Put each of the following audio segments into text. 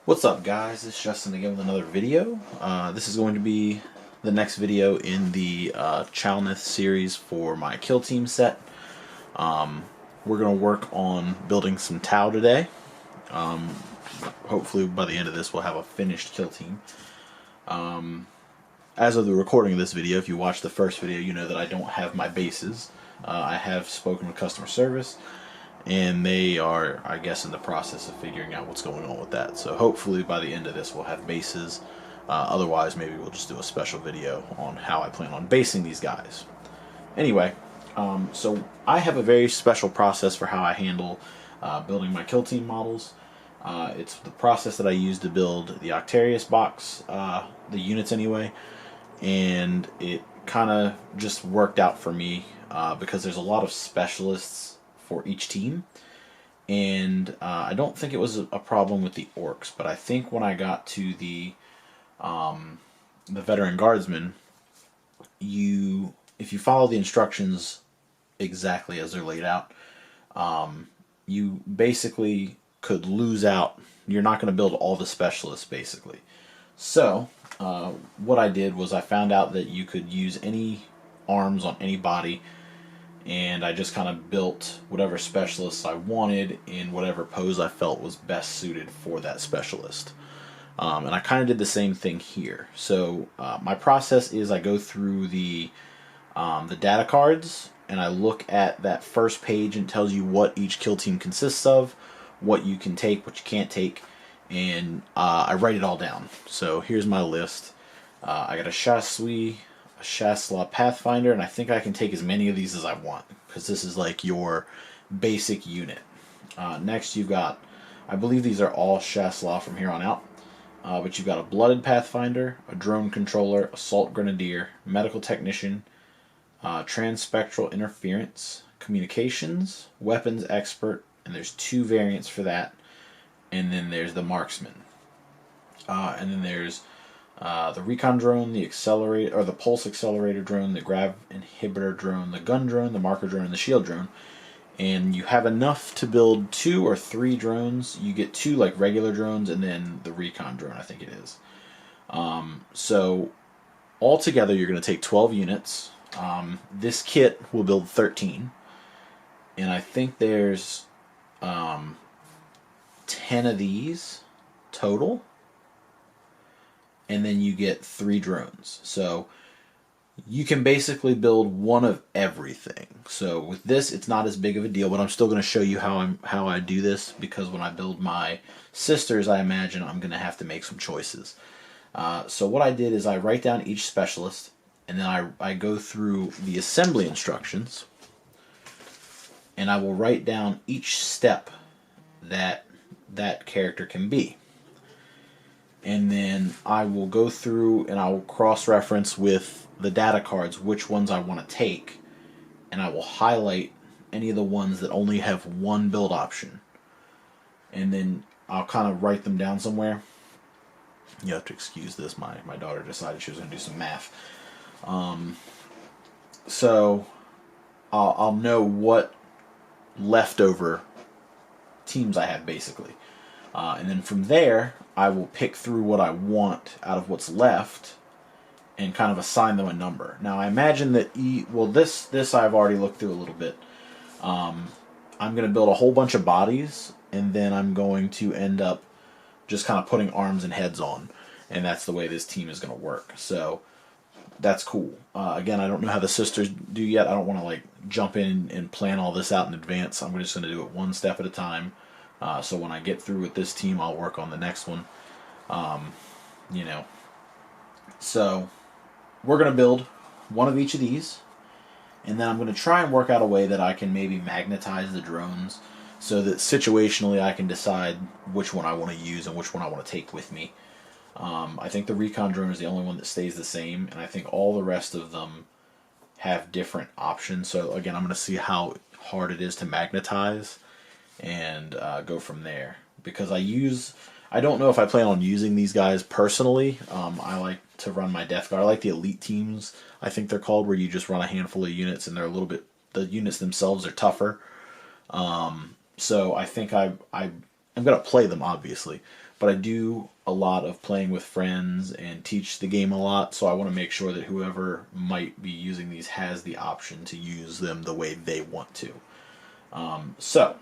What's up, guys? It's Justin again with another video. This is going to be the next video in the Chalnath series for my kill team set. We're going to work on building some Tau today. Hopefully by the end of this we'll have a finished kill team. As of the recording of this video, if you watched the first video, you know that I don't have my bases. I have spoken with customer service, and they are, I guess, in the process of figuring out what's going on with that. So hopefully by the end of this we'll have bases. Otherwise, maybe we'll just do a special video on how I plan on basing these guys. Anyway, so I have a very special process for how I handle building my kill team models. It's the process that I use to build the Octarius box, the units anyway, and it kind of just worked out for me because there's a lot of specialists for each team, and I don't think it was a problem with the orcs, but I think when I got to the veteran guardsmen, if you follow the instructions exactly as they're laid out, you basically could lose out. You're not going to build all the specialists basically. So what I did was I found out that you could use any arms on any body, and I just kind of built whatever specialists I wanted in whatever pose I felt was best suited for that specialist. And I kind of did the same thing here. So my process is I go through the data cards, and I look at that first page and it tells you what each kill team consists of, what you can take, what you can't take, and I write it all down. So here's my list. I got a Chalnath Pathfinder, and I think I can take as many of these as I want, because this is like your basic unit. Next you've got, I believe these are all Chalnath from here on out, but you've got a Blooded Pathfinder, a Drone Controller, Assault Grenadier, Medical Technician, Transspectral Interference, Communications, Weapons Expert, and there's 2 variants for that, and then there's the Marksman. And then there's the Recon Drone, the Accelerator, or the Pulse Accelerator Drone, the Grav Inhibitor Drone, the Gun Drone, the Marker Drone, and the Shield Drone. And you have enough to build 2 or 3 drones. You get 2 like regular drones, and then the Recon Drone, I think it is. So altogether you're going to take 12 units. This kit will build 13. And I think there's 10 of these total, and then you get 3 drones. So you can basically build one of everything. So with this, it's not as big of a deal, but I'm still going to show you how I do this, because when I build my sisters, I imagine I'm going to have to make some choices. So what I did is I write down each specialist, and then I go through the assembly instructions, and I will write down each step that character can be. And then I will go through and I will cross-reference with the data cards which ones I want to take, and I will highlight any of the ones that only have 1 build option. And then I'll kind of write them down somewhere. You have to excuse this, my daughter decided she was going to do some math. So I'll know what leftover teams I have basically. And then from there, I will pick through what I want out of what's left and kind of assign them a number. Now I imagine that this I've already looked through a little bit. I'm going to build a whole bunch of bodies, and then I'm going to end up just kind of putting arms and heads on, and that's the way this team is going to work. So that's cool. Again, I don't know how the sisters do yet. I don't want to like jump in and plan all this out in advance. I'm just going to do it one step at a time. So when I get through with this team, I'll work on the next one. So we're going to build one of each of these, and then I'm going to try and work out a way that I can maybe magnetize the drones so that situationally I can decide which one I want to use and which one I want to take with me. I think the Recon Drone is the only one that stays the same, and I think all the rest of them have different options. So again, I'm going to see how hard it is to magnetize and go from there, because I don't know if I plan on using these guys personally. I like to run my Death Guard. I like the elite teams, I think they're called, where you just run a handful of units and they're a little bit, the units themselves are tougher. So I think I'm going to play them, obviously, but I do a lot of playing with friends and teach the game a lot, so I want to make sure that whoever might be using these has the option to use them the way they want to. So,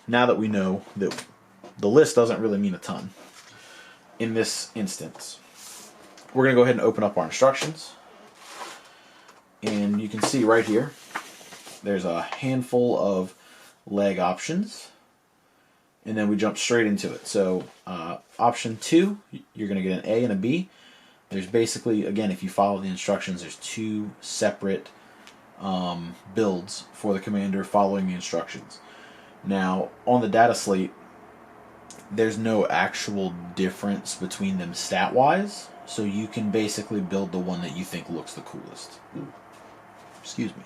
now that we know that the list doesn't really mean a ton, in this instance, we're going to go ahead and open up our instructions. And you can see right here, there's a handful of leg options. And then we jump straight into it. So option 2, you're going to get an A and a B. There's basically, again, if you follow the instructions, there's 2 separate builds for the commander following the instructions. Now, on the data slate, there's no actual difference between them stat-wise, so you can basically build the one that you think looks the coolest. Ooh. Excuse me.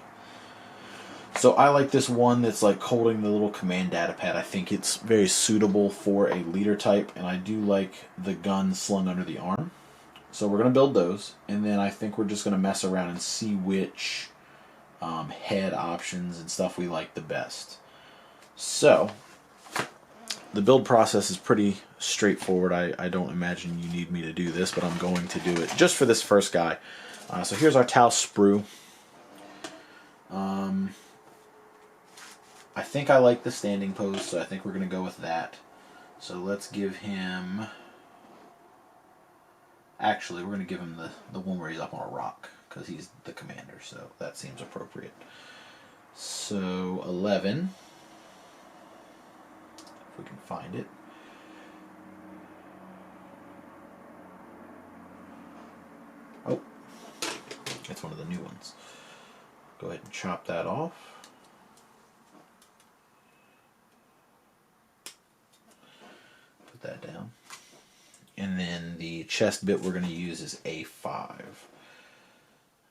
So I like this one that's like holding the little command data pad. I think it's very suitable for a leader type, and I do like the gun slung under the arm. So we're going to build those, and then I think we're just going to mess around and see which head options and stuff we like the best. So the build process is pretty straightforward. I don't imagine you need me to do this, but I'm going to do it just for this first guy. So here's our Tau sprue. I think I like the standing pose, so I think we're going to go with that. So let's give him... Actually, we're going to give him the one where he's up on a rock, because he's the commander, so that seems appropriate. So 11, if we can find it. Oh, it's one of the new ones. Go ahead and chop that off. Put that down. And then the chest bit we're going to use is A5.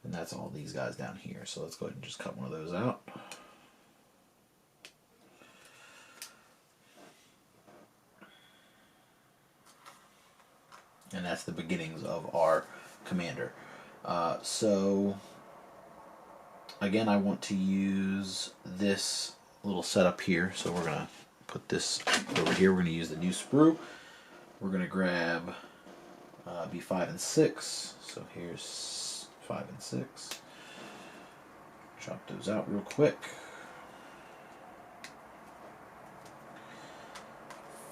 And that's all these guys down here. So let's go ahead and just cut one of those out. And that's the beginnings of our commander. So again, I want to use this little setup here. So we're going to put this over here. We're going to use the new sprue. We're going to grab B5 and 6. So here's 5 and 6. Chop those out real quick.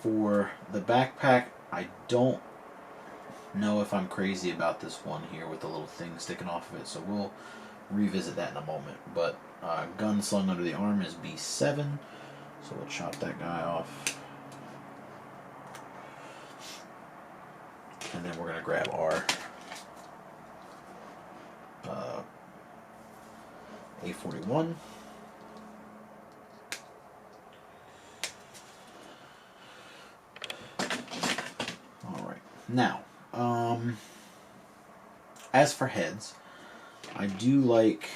For the backpack, I don't know if I'm crazy about this one here with the little thing sticking off of it, so we'll revisit that in a moment. But gun slung under the arm is B7, so we'll chop that guy off. And then we're going to grab our A41. Alright, now, as for heads, I do like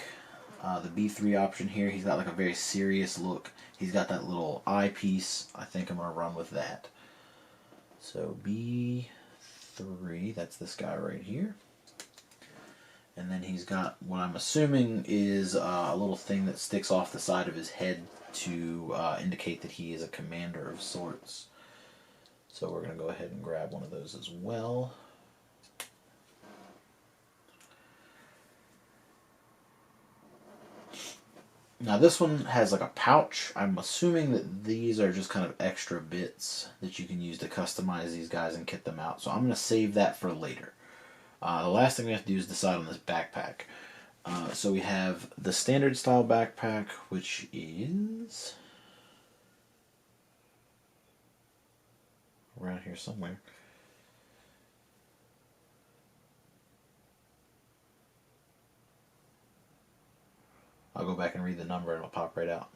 the B3 option here. He's got like a very serious look. He's got that little eyepiece. I think I'm going to run with that. So B3, that's this guy right here. And then he's got what I'm assuming is a little thing that sticks off the side of his head to indicate that he is a commander of sorts. So we're going to go ahead and grab one of those as well. Now this one has like a pouch. I'm assuming that these are just kind of extra bits that you can use to customize these guys and kit them out. So I'm going to save that for later. The last thing we have to do is decide on this backpack. So we have the standard style backpack, which is around here somewhere. I'll go back and read the number and it'll pop right out.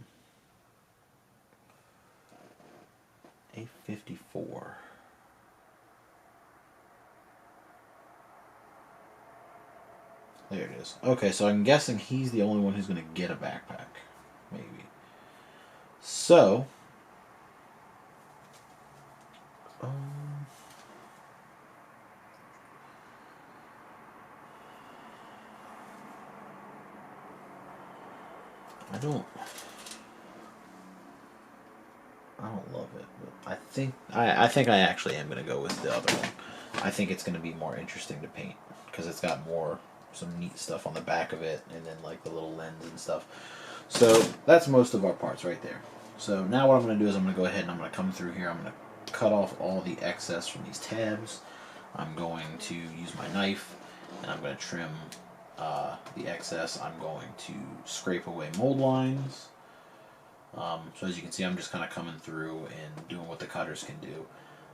A54. There it is. Okay, so I'm guessing he's the only one who's going to get a backpack. Maybe. So, don't love it, but I think I actually am going to go with the other one. I think it's going to be more interesting to paint because it's got some neat stuff on the back of it, and then like the little lens and stuff. So that's most of our parts right there. So now what I'm going to do is I'm going to go ahead and I'm going to come through here. I'm going to cut off all the excess from these tabs. I'm going to use my knife and I'm going to trim the excess. I'm going to scrape away mold lines. So as you can see, I'm just kind of coming through and doing what the cutters can do.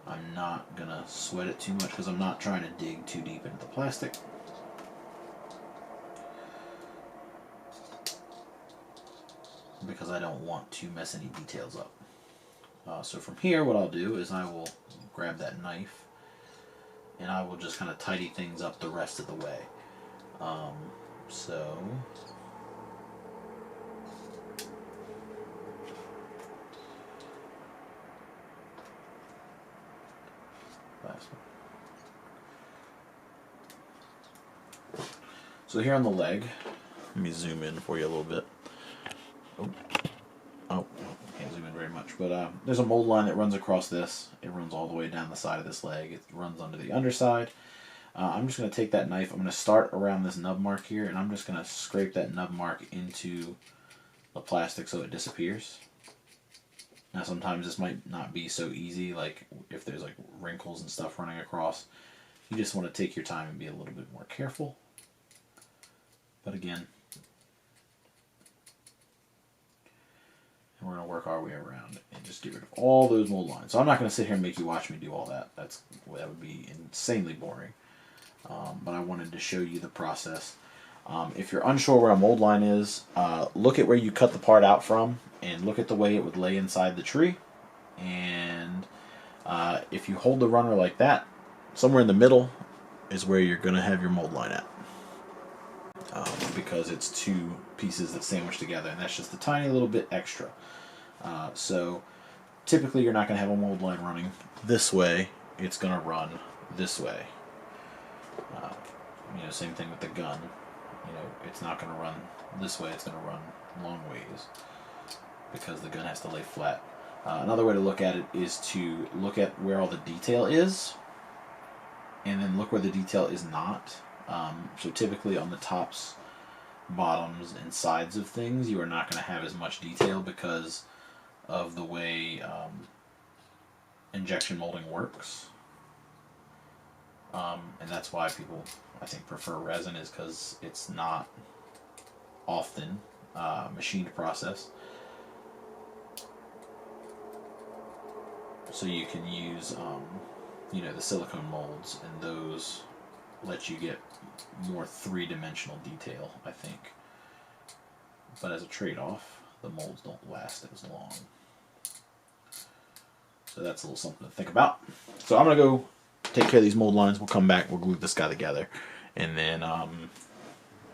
I'm not going to sweat it too much because I'm not trying to dig too deep into the plastic. Because I don't want to mess any details up. So from here, what I'll do is I will grab that knife and I will just kind of tidy things up the rest of the way. So last one. So here on the leg, let me zoom in for you a little bit. Oh, can't zoom in very much, but there's a mold line that runs across this. It runs all the way down the side of this leg. It runs under the underside. I'm just going to take that knife. I'm going to start around this nub mark here, and I'm just going to scrape that nub mark into the plastic so it disappears. Now sometimes this might not be so easy, like if there's like wrinkles and stuff running across. You just want to take your time and be a little bit more careful. But again, we're going to work our way around and just get rid of all those mold lines. So I'm not going to sit here and make you watch me do all that. That would be insanely boring. But I wanted to show you the process. If you're unsure where a mold line is, look at where you cut the part out from and look at the way it would lay inside the tree. And if you hold the runner like that, somewhere in the middle is where you're going to have your mold line at. Because it's two pieces that sandwich together, and that's just a tiny little bit extra. So typically you're not going to have a mold line running this way. It's going to run this way. Same thing with the gun. It's not going to run this way. It's going to run long ways because the gun has to lay flat. Another way to look at it is to look at where all the detail is, and then look where the detail is not. So typically on the tops, bottoms, and sides of things, you are not going to have as much detail because of the way injection molding works. And that's why people, I think, prefer resin, is because it's not often machined process. So you can use, the silicone molds, and those let you get more three-dimensional detail, I think. But as a trade-off, the molds don't last as long. So that's a little something to think about. So I'm going to go take care of these mold lines. We'll come back, we'll glue this guy together, and then,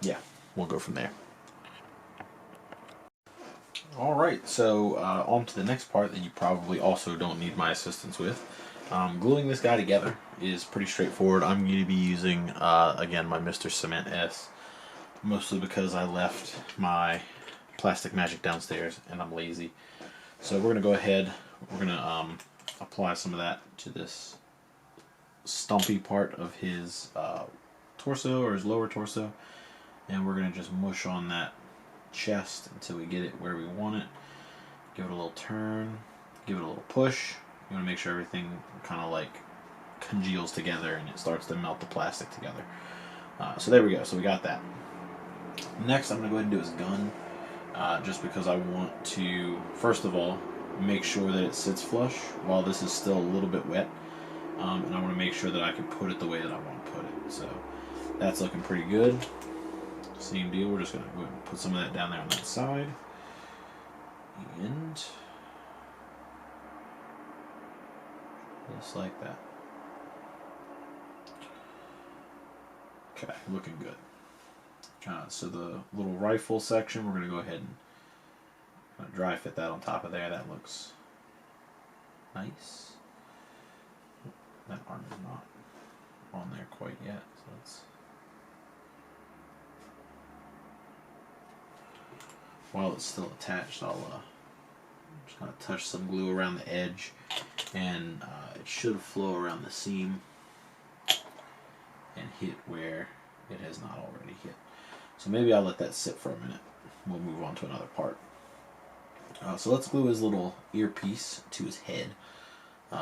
yeah, we'll go from there. Alright, so on to the next part that you probably also don't need my assistance with. Gluing this guy together is pretty straightforward. I'm going to be using, again, my Mr. Cement S, mostly because I left my plastic magic downstairs and I'm lazy. So we're going to go ahead, we're going to apply some of that to this stumpy part of his torso, or his lower torso, and we're going to just mush on that chest until we get it where we want it. Give it a little turn, give it a little push. You want to make sure everything kind of like congeals together and it starts to melt the plastic together. So there we go, so we got that. Next I'm going to go ahead and do his gun, just because I want to, first of all, make sure that it sits flush while this is still a little bit wet, and I want to make sure that I can put it the way that I want to put it. So that's looking pretty good. Same deal, we're just going to go ahead and put some of that down there on that side. And just like that. Okay, looking good. So the little rifle section, we're going to go ahead and dry fit that on top of there. That looks nice. That arm is not on there quite yet, so it's... While it's still attached, I'll Just going to touch some glue around the edge, and it should flow around the seam and hit where it has not already hit. So maybe I'll let that sit for a minute. We'll move on to another part. So let's glue his little earpiece to his head.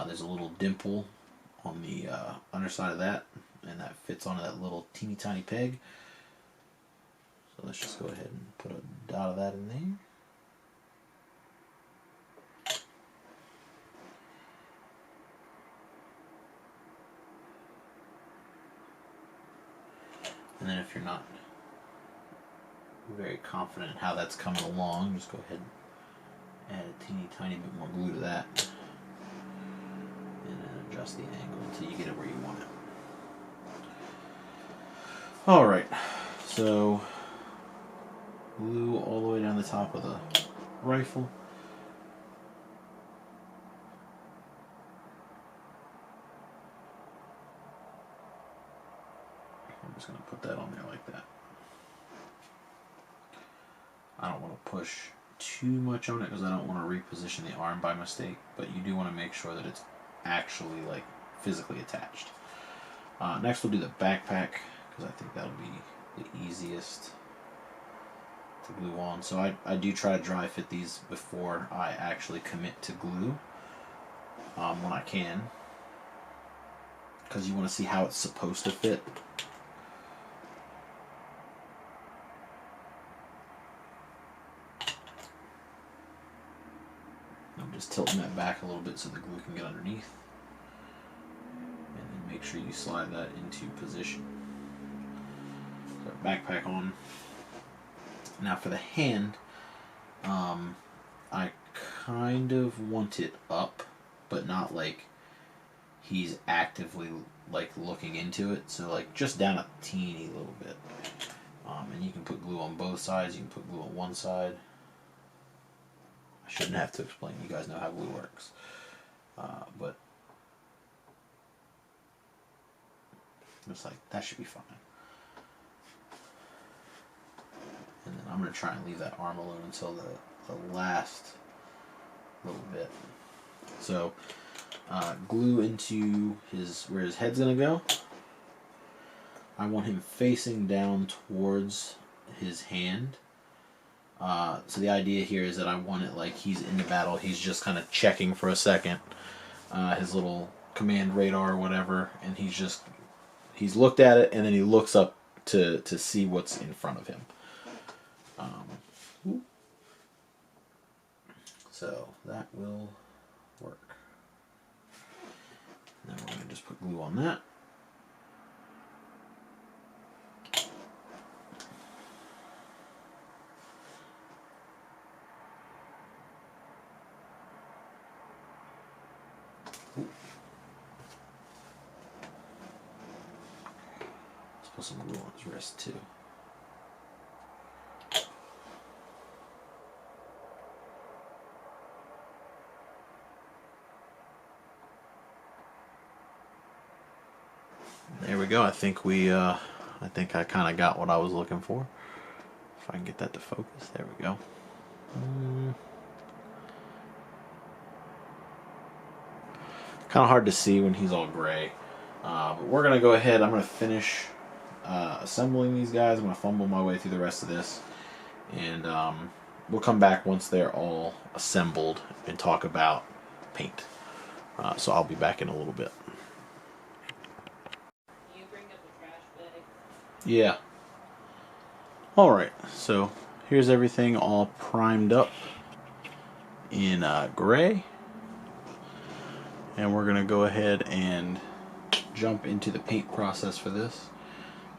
There's a little dimple on the underside of that, and that fits onto that little teeny tiny peg. So let's just go ahead and put a dot of that in there. And then if you're not very confident in how that's coming along, just go ahead and add a teeny tiny bit more glue to that. And then adjust the angle until you get it where you want it. Alright, so glue all the way down the top of the rifle. I'm just going to put that on there like that. I don't want to push too much on it because I don't want to reposition the arm by mistake, but you do want to make sure that it's actually like physically attached. Next we'll do the backpack because I think that'll be the easiest to glue on. So I do try to dry fit these before I actually commit to glue when I can, because you want to see how it's supposed to fit. I'm just tilting that back a little bit so the glue can get underneath. And then make sure you slide that into position. So backpack on. Now for the hand, I kind of want it up, but not like he's actively like looking into it. So like just down a teeny little bit. And you can put glue on both sides. You can put glue on one side. I shouldn't have to explain. You guys know how glue works. But just like that should be fine. And then I'm going to try and leave that arm alone until the last little bit. So glue into where his head's going to go. I want him facing down towards his hand. So the idea here is that I want it like he's in the battle. He's just kind of checking for a second his little command radar or whatever, and he's looked at it, and then he looks up to see what's in front of him. So that will work. Now we're going to just put glue on that. Let's put some glue on his wrist too. There we go. I think I kind of got what I was looking for. If I can get that to focus. There we go. Kind of hard to see when he's all gray. But we're going to go ahead. I'm going to finish assembling these guys. I'm going to fumble my way through the rest of this. And we'll come back once they're all assembled and talk about paint. So I'll be back in a little bit. Yeah. Alright, so here's everything all primed up in gray. And we're going to go ahead and jump into the paint process for this.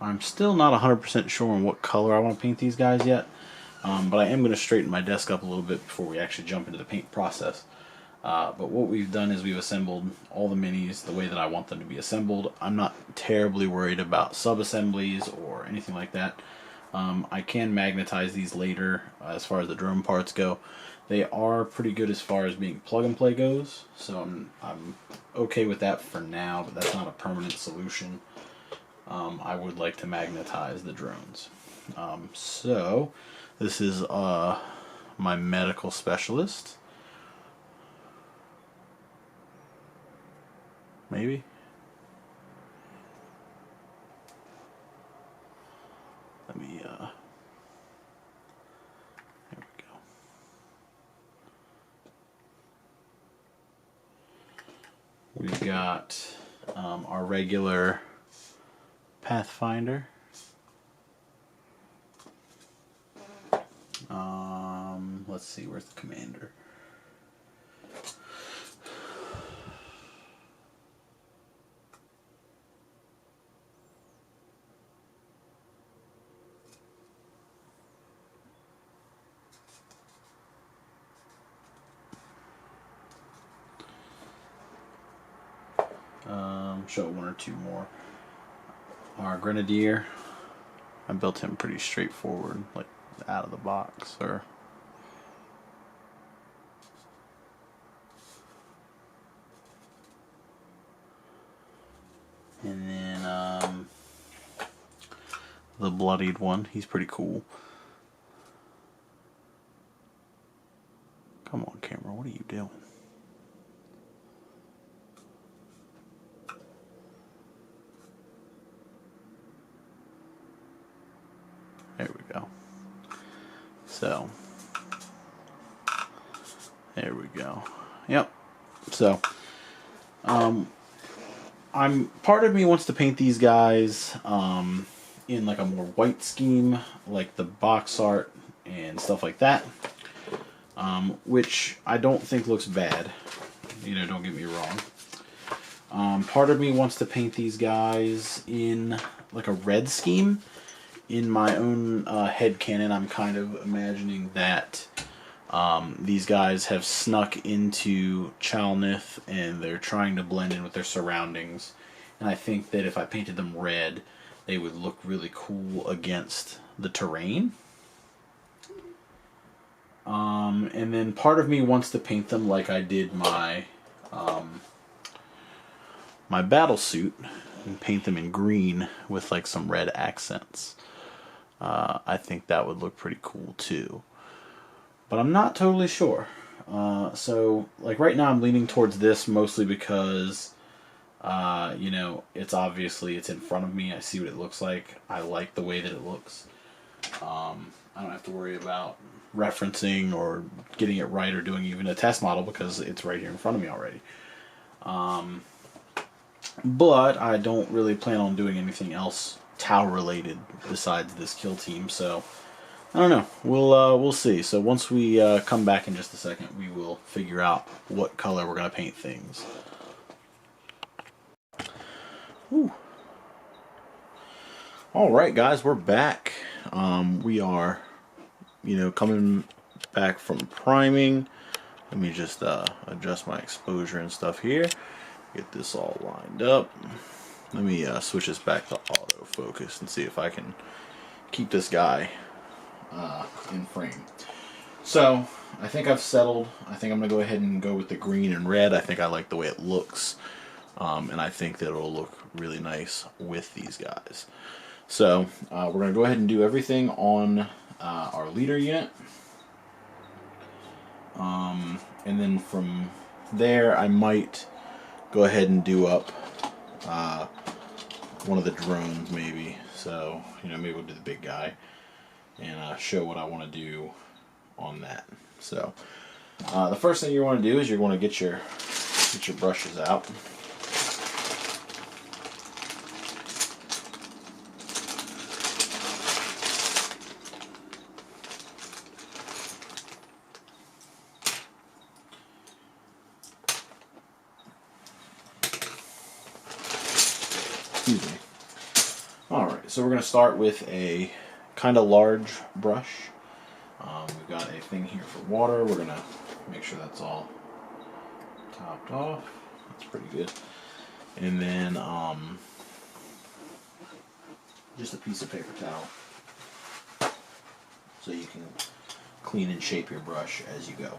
I'm still not 100% sure on what color I want to paint these guys yet. But I am going to straighten my desk up a little bit before we actually jump into the paint process. But what we've done is we've assembled all the minis the way that I want them to be assembled. I'm not terribly worried about sub-assemblies or anything like that. I can magnetize these later as far as the drone parts go. They are pretty good as far as being plug-and-play goes, so I'm okay with that for now, but that's not a permanent solution. I would like to magnetize the drones. So this is my medical specialist. maybe. Let me, there we go. We've got our regular Pathfinder. Let's see, where's the commander? Show one or two more. Our Grenadier, I built him pretty straightforward, like out of the box, or and then the bloodied one, he's pretty cool. Come on, camera, what are you doing? There we go. So, there we go. Yep. So, part of me wants to paint these guys in like a more white scheme, like the box art and stuff like that, which I don't think looks bad. You know, don't get me wrong. Part of me wants to paint these guys in like a red scheme. In my own headcanon, I'm kind of imagining that these guys have snuck into Chalnath and they're trying to blend in with their surroundings. And I think that if I painted them red, they would look really cool against the terrain. And then part of me wants to paint them like I did my my battle suit and paint them in green with like some red accents. I think that would look pretty cool too. But I'm not totally sure. So, like right now I'm leaning towards this mostly because, you know, it's in front of me. I see what it looks like. I like the way that it looks. I don't have to worry about referencing or getting it right or doing even a test model because it's right here in front of me already. But I don't really plan on doing anything else Tau related besides this kill team, so I don't know. We'll see. So once we come back in just a second, we will figure out what color we're gonna paint things. Whew. All right, guys, we're back. We are, you know, coming back from priming. Let me just adjust my exposure and stuff here. Get this all lined up. Let me switch this back to autofocus and see if I can keep this guy in frame. So, I think I've settled. I think I'm going to go ahead and go with the green and red. I think I like the way it looks. And I think that it'll look really nice with these guys. So, we're going to go ahead and do everything on our leader unit. And then from there, I might go ahead and do up one of the drones maybe. So, you know, maybe we'll do the big guy and show what I want to do on that. So, the first thing you want to do is you want to get your brushes out. Excuse me. Alright, so we're going to start with a kind of large brush. We've got a thing here for water. We're going to make sure that's all topped off. That's pretty good. And then just a piece of paper towel so you can clean and shape your brush as you go.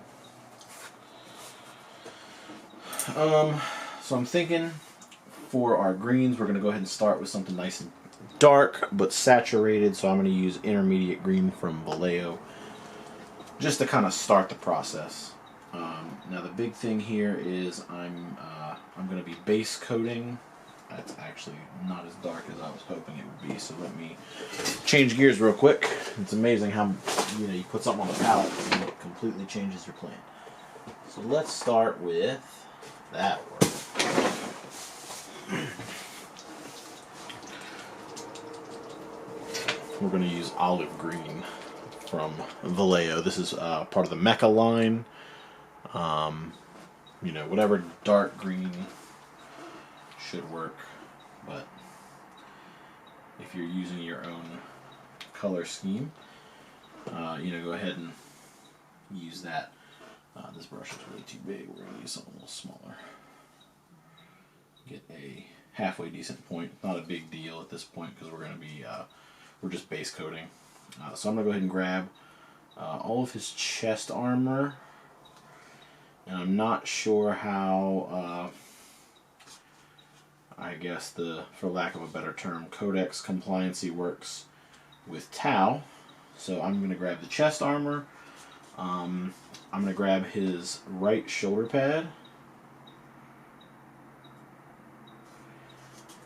So I'm thinking for our greens, we're going to go ahead and start with something nice and dark but saturated. So I'm going to use intermediate green from Vallejo just to kind of start the process. Now the big thing here is I'm I'm going to be base coating. That's actually not as dark as I was hoping it would be, so let me change gears real quick. It's amazing how, you know, you put something on the palette and it completely changes your plan. So let's start with that work. We're going to use olive green from Vallejo. This is part of the Mecha line. You know, whatever dark green should work, but if you're using your own color scheme, you know, go ahead and use that. This brush is really too big. We're going to use something a little smaller. Get a halfway decent point. Not a big deal at this point because we're going to be, we're just base coating. So I'm going to go ahead and grab all of his chest armor. And I'm not sure how, I guess for lack of a better term, Codex compliancy works with Tau. So I'm going to grab the chest armor. I'm going to grab his right shoulder pad.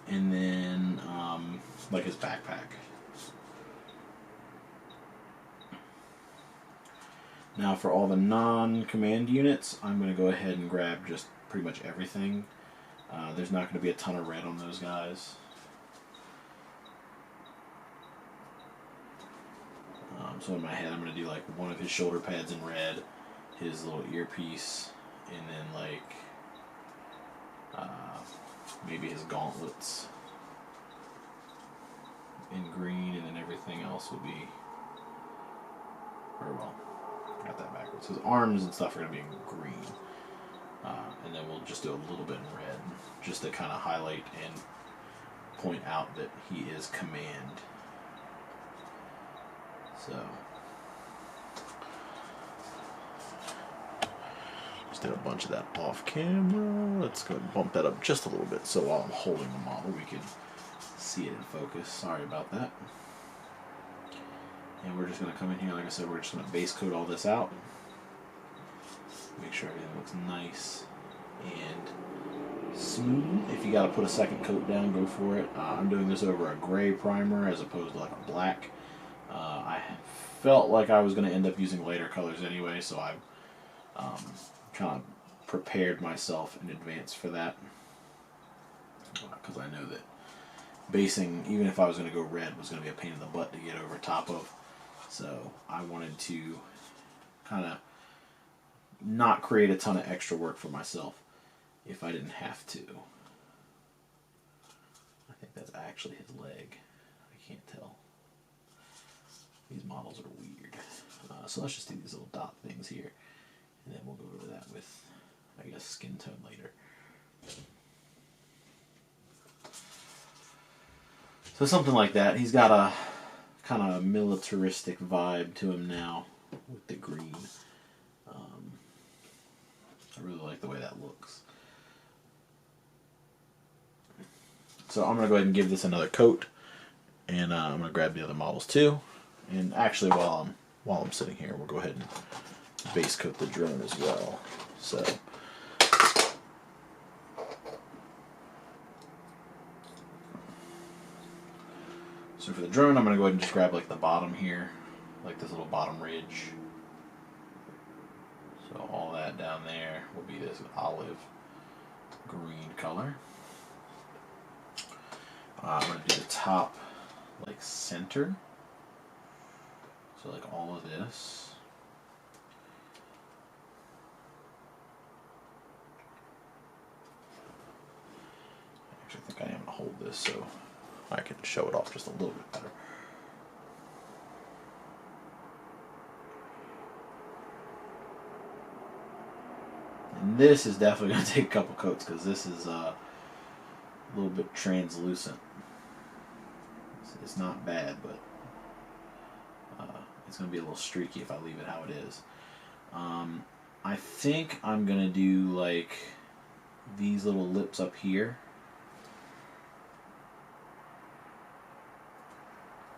And then, like his backpack. Now for all the non-command units, I'm going to go ahead and grab just pretty much everything. There's not going to be a ton of red on those guys. So in my head I'm going to do like one of his shoulder pads in red, his little earpiece, and then like maybe his gauntlets in green, and then everything else will be, or well, got that backwards. His arms and stuff are going to be in green. And then we'll just do a little bit in red, just to kind of highlight and point out that he is command. So, just did a bunch of that off camera. Let's go ahead and bump that up just a little bit so while I'm holding the model we can see it in focus. Sorry about that. And we're just going to come in here, like I said, we're just going to base coat all this out. Make sure everything looks nice and smooth. If you got to put a second coat down, go for it. I'm doing this over a gray primer as opposed to like a black. I felt like I was going to end up using lighter colors anyway, so I kind of prepared myself in advance for that. Because I know that basing, even if I was going to go red, was going to be a pain in the butt to get over top of. So I wanted to kind of not create a ton of extra work for myself if I didn't have to. I think that's actually his leg. I can't tell. These models are weird. So let's just do these little dot things here, and then we'll go over that with, I guess, skin tone later. So something like that. He's got a kind of militaristic vibe to him now with the green. I really like the way that looks. So I'm going to go ahead and give this another coat, and I'm going to grab the other models too. And actually, while I'm sitting here, we'll go ahead and base coat the drone as well. So for the drone, I'm going to go ahead and just grab like the bottom here, like this little bottom ridge. So all that down there will be this olive green color. I'm going to do the top like center. So like all of this. Actually, I think I am going to hold this so I can show it off just a little bit better. And this is definitely going to take a couple coats because this is a little bit translucent. It's not bad, but it's going to be a little streaky if I leave it how it is. I think I'm going to do like these little lips up here.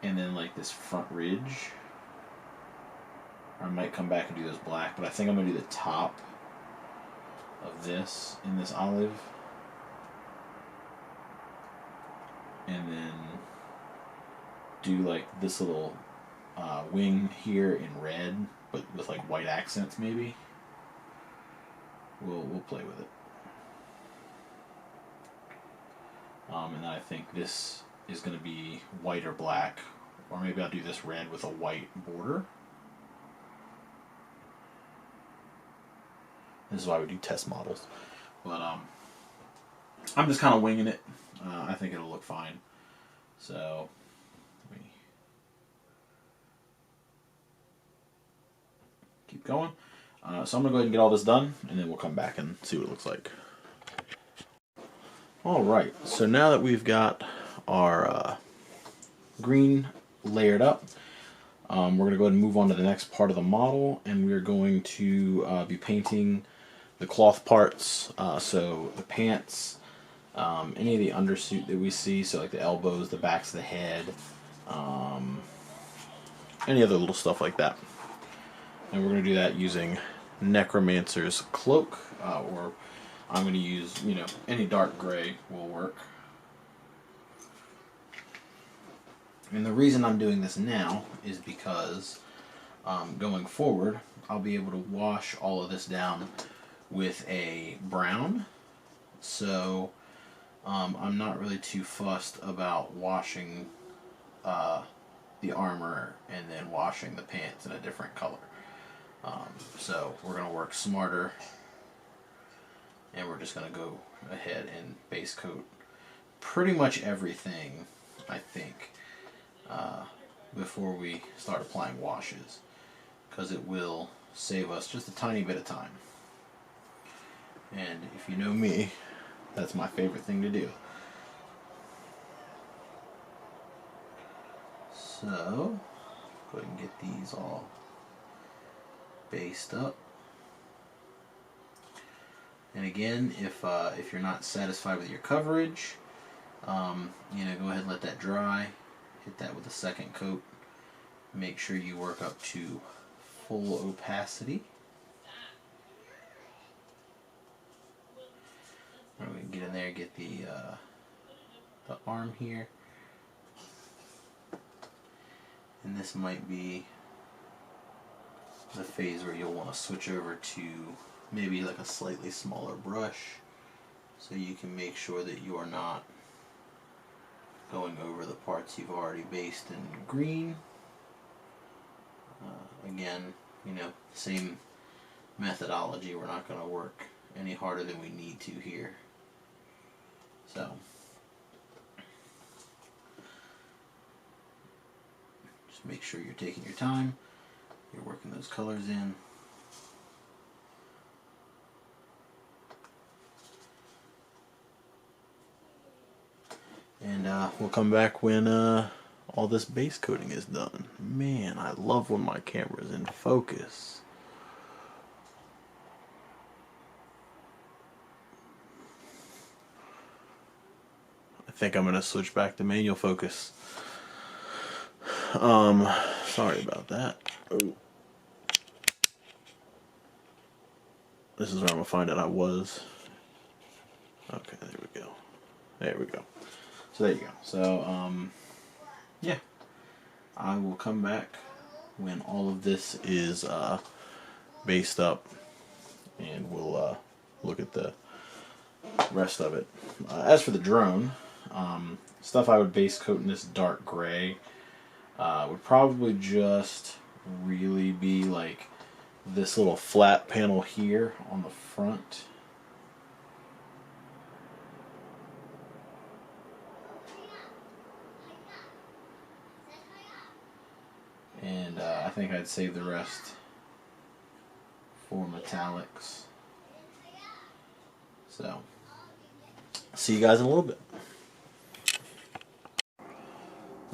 And then like this front ridge. Or I might come back and do this black, but I think I'm going to do the top of this in this olive. and then do like this little wing here in red, but with like white accents maybe. We'll play with it. And then I think this is going to be white or black, or maybe I'll do this red with a white border. This is why we do test models. But I'm just kind of winging it. I think it'll look fine. So let me keep going. So I'm going to go ahead and get all this done, and then we'll come back and see what it looks like. Alright, so now that we've got our green layered up, we're going to go ahead and move on to the next part of the model, and we're going to be painting the cloth parts, so the pants, any of the undersuit that we see, so like the elbows, the backs of the head, any other little stuff like that. And we're going to do that using Necromancer's Cloak, or I'm going to use, any dark gray will work. And the reason I'm doing this now is because going forward, I'll be able to wash all of this down with a brown. So I'm not really too fussed about washing the armor and then washing the pants in a different color. So we're going to work smarter, and we're just going to go ahead and base coat pretty much everything, I think, before we start applying washes, because it will save us just a tiny bit of time. And if you know me, that's my favorite thing to do. So go ahead and get these all based up. And again, if you're not satisfied with your coverage, go ahead and let that dry. Hit that with a second coat. Make sure you work up to full opacity. We're going to get in there, get the arm here. And this might be the phase where you'll want to switch over to maybe like a slightly smaller brush, so you can make sure that you are not going over the parts you've already based in green. Again, same methodology. We're not going to work any harder than we need to here. So just make sure you're taking your time. You're working those colors in. And we'll come back when all this base coating is done. Man, I love when my camera's in focus. I think I'm going to switch back to manual focus. Sorry about that. Oh. This is where I'm going to find out I was. Okay, there we go. There we go. So there you go. So, yeah. I will come back when all of this is based up, and we'll look at the rest of it. As for the drone, stuff I would base coat in this dark gray would probably just really be like this little flat panel here on the front. And I think I'd save the rest for metallics. So, see you guys in a little bit.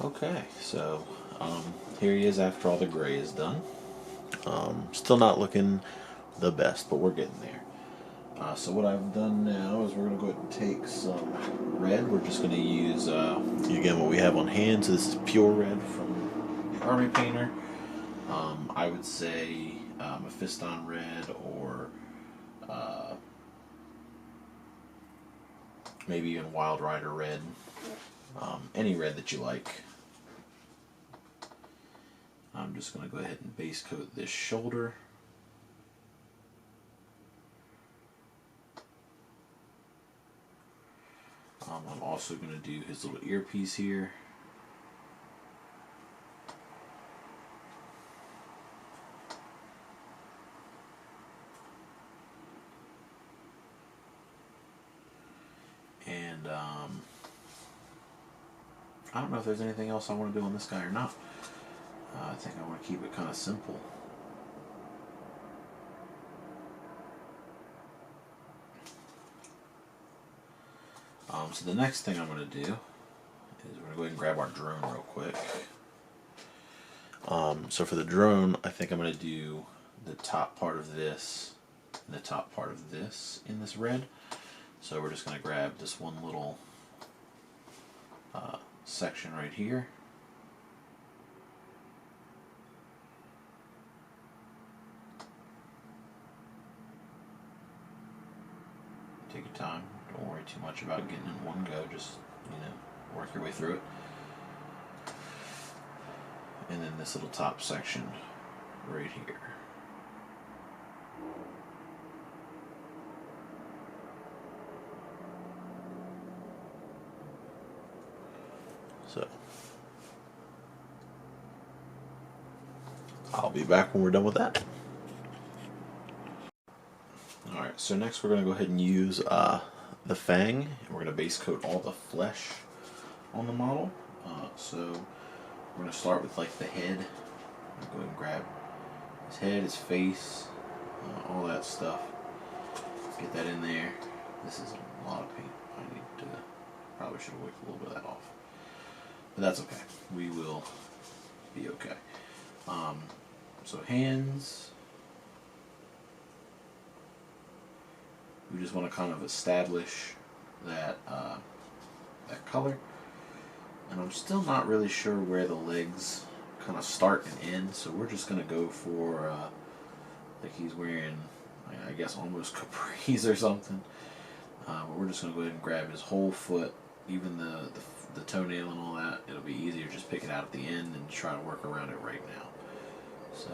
Okay, so here he is after all the gray is done. Still not looking the best, but we're getting there. So what I've done now is we're going to go ahead and take some red. We're just going to use, again, what we have on hand. So this is pure red from the Army Painter. I would say Mephiston red, or maybe even Wild Rider red. any red that you like. I'm just going to go ahead and base coat this shoulder. I'm also going to do his little earpiece here. And I don't know if there's anything else I want to do on this guy or not. I think I want to keep it kind of simple. So the next thing I'm going to do is we're going to go ahead and grab our drone real quick. So for the drone, I think I'm going to do the top part of this and the top part of this in this red. So we're just going to grab this one little section right here. Take your time. Don't worry too much about getting in one go. Just, work your way through it. And then this little top section right here. So I'll be back when we're done with that. Alright, so next we're going to go ahead and use the fang, and we're going to base coat all the flesh on the model. So we're going to start with like the head. I'm going to go ahead and grab his head, his face, all that stuff. Get that in there. This is a lot of paint. I need to, probably should have wiped a little bit of that off. But that's okay. We will be okay. So hands. We just want to kind of establish that that color. And I'm still not really sure where the legs kind of start and end, so we're just going to go for like he's wearing, I guess, almost capris or something. But we're just going to go ahead and grab his whole foot, even the toenail and all that. It'll be easier just pick it out at the end and try to work around it right now. So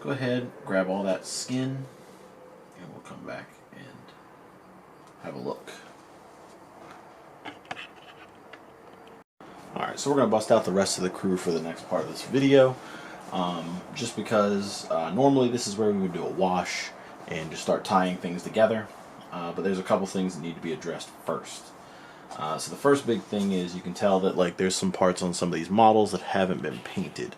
go ahead, grab all that skin, and we'll come back and have a look. Alright, so we're going to bust out the rest of the crew for the next part of this video. Just because normally this is where we would do a wash and just start tying things together. But there's a couple things that need to be addressed first. So the first big thing is you can tell that like there's some parts on some of these models that haven't been painted.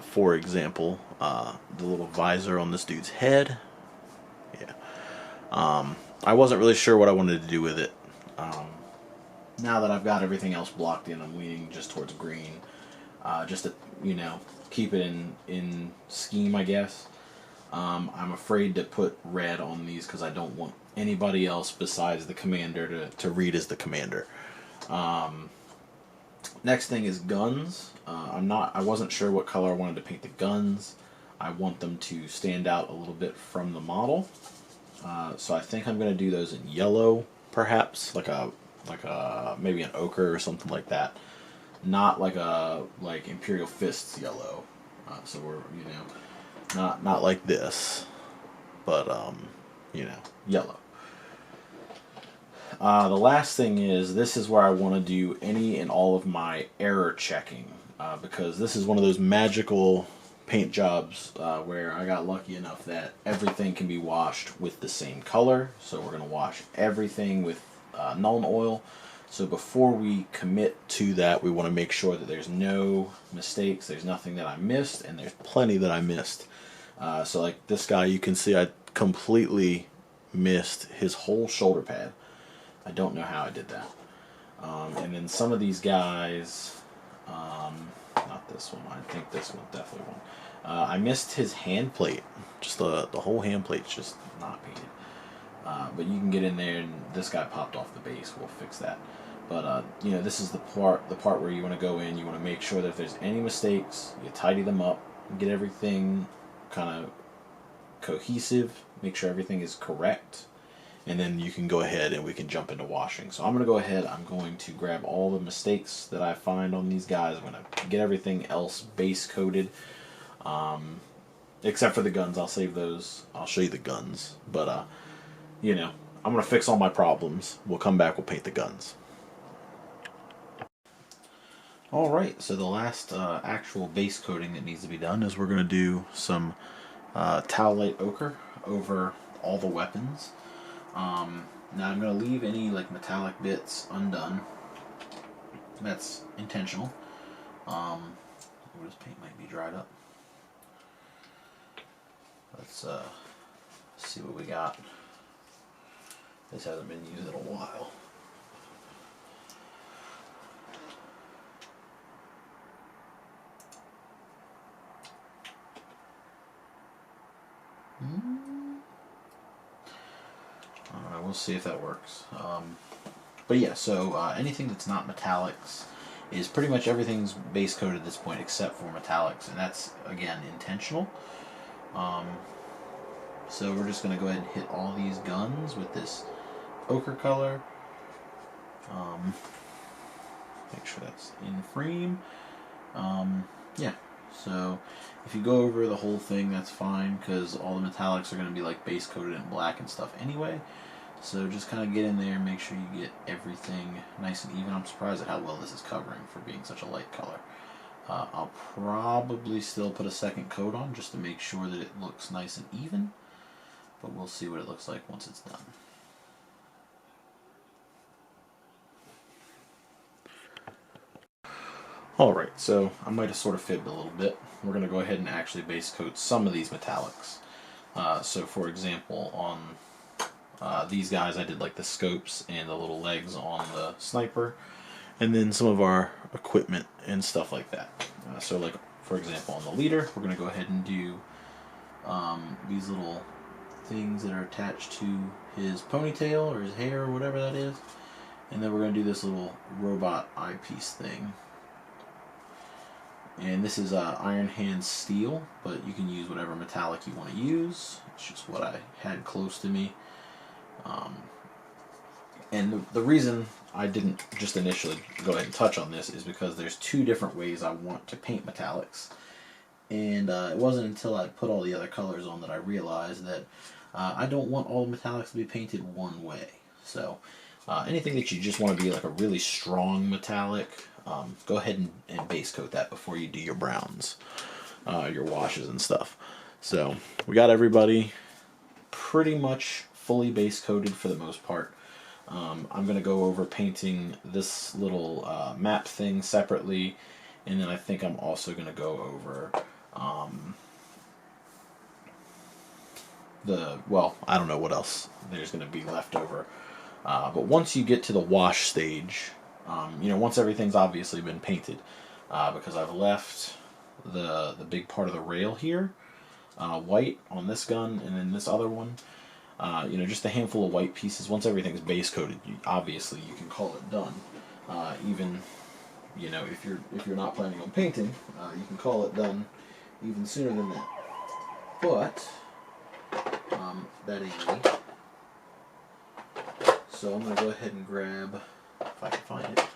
For example, the little visor on this dude's head. Yeah. I wasn't really sure what I wanted to do with it. Now that I've got everything else blocked in, I'm leaning just towards green, just to, keep it in scheme, I guess. I'm afraid to put red on these because I don't want anybody else besides the commander to read as the commander. Next thing is guns. I wasn't sure what color I wanted to paint the guns. I want them to stand out a little bit from the model. So I think I'm going to do those in yellow, perhaps, like maybe an ochre or something like that. Not like Imperial Fists yellow. So we're, not like this, but yellow. The last thing is, this is where I want to do any and all of my error checking, because this is one of those magical paint jobs where I got lucky enough that everything can be washed with the same color. So we're going to wash everything with Nuln Oil. So before we commit to that, we want to make sure that there's no mistakes, there's nothing that I missed, and there's plenty that I missed. So like this guy, you can see I completely missed his whole shoulder pad. I don't know how I did that. And then some of these guys, not this one, I think this one definitely one. I missed his hand plate. Just the whole hand plate's just not painted. But you can get in there, and this guy popped off the base. We'll fix that. But this is the part where you want to go in. You want to make sure that if there's any mistakes, you tidy them up, get everything kind of cohesive. Make sure everything is correct, and then you can go ahead and we can jump into washing. So I'm going to go ahead, I'm going to grab all the mistakes that I find on these guys. I'm going to get everything else base coated, except for the guns. I'll save those. I'll show you the guns. But, you know, I'm going to fix all my problems. We'll come back, we'll paint the guns. Alright, so the last actual base coating that needs to be done is we're going to do some Towelite Ochre over all the weapons. Now I'm going to leave any like metallic bits undone. That's intentional. This paint might be dried up. Let's see what we got. This hasn't been used in a while. Alright, we'll see if that works. But yeah, so anything that's not metallics is pretty much everything's base coated at this point except for metallics, and that's, again, intentional. So we're just going to go ahead and hit all these guns with this ochre color. Make sure that's in frame. Yeah, so if you go over the whole thing, that's fine, because all the metallics are going to be like base coated in black and stuff anyway. So just kind of get in there and make sure you get everything nice and even. I'm surprised at how well this is covering for being such a light color. I'll probably still put a second coat on just to make sure that it looks nice and even, but we'll see what it looks like once it's done. Alright, so I might have sort of fibbed a little bit. We're going to go ahead and actually base coat some of these metallics. So for example, on these guys I did like the scopes and the little legs on the sniper, and then some of our equipment and stuff like that. So like for example on the leader, we're going to go ahead and do these little things that are attached to his ponytail or his hair or whatever that is. And then we're going to do this little robot eyepiece thing. And this is Iron Hand steel, but you can use whatever metallic you want to use. It's just what I had close to me. And the reason I didn't just initially go ahead and touch on this is because there's two different ways I want to paint metallics. And it wasn't until I put all the other colors on that I realized that I don't want all the metallics to be painted one way. So anything that you just want to be like a really strong metallic, go ahead and base coat that before you do your browns, your washes and stuff. So we got everybody pretty much fully base coated for the most part. I'm going to go over painting this little map thing separately, and then I think I'm also going to go over well, I don't know what else there's going to be left over. But once you get to the wash stage, you know, once everything's obviously been painted, because I've left the big part of the rail here white on this gun, and then this other one, you know, just a handful of white pieces. Once everything's base coated, obviously you can call it done. Even, you know, if you're not planning on painting, you can call it done even sooner than that. But that ain't me. So I'm going to go ahead and grab, if I can find it,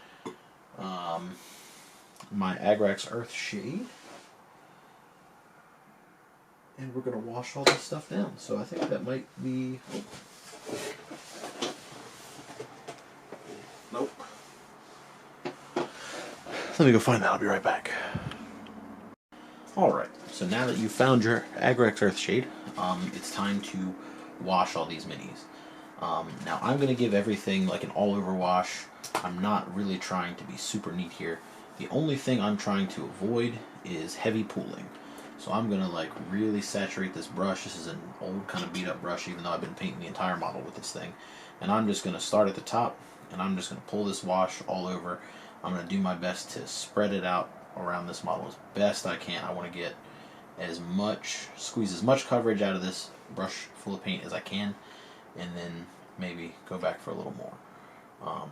my Agrax Earth Shade. And we're going to wash all this stuff down. So I think that might be... Nope. Let me go find that. I'll be right back. Alright, so now that you've found your Agrax Earth Shade, it's time to wash all these minis. Now I'm going to give everything like an all-over wash. I'm not really trying to be super neat here. The only thing I'm trying to avoid is heavy pooling. So I'm going to like really saturate this brush. This is an old kind of beat up brush, even though I've been painting the entire model with this thing. And I'm just going to start at the top, and I'm just going to pull this wash all over. I'm going to do my best to spread it out around this model as best I can. I want to get squeeze as much coverage out of this brush full of paint as I can, and then maybe go back for a little more.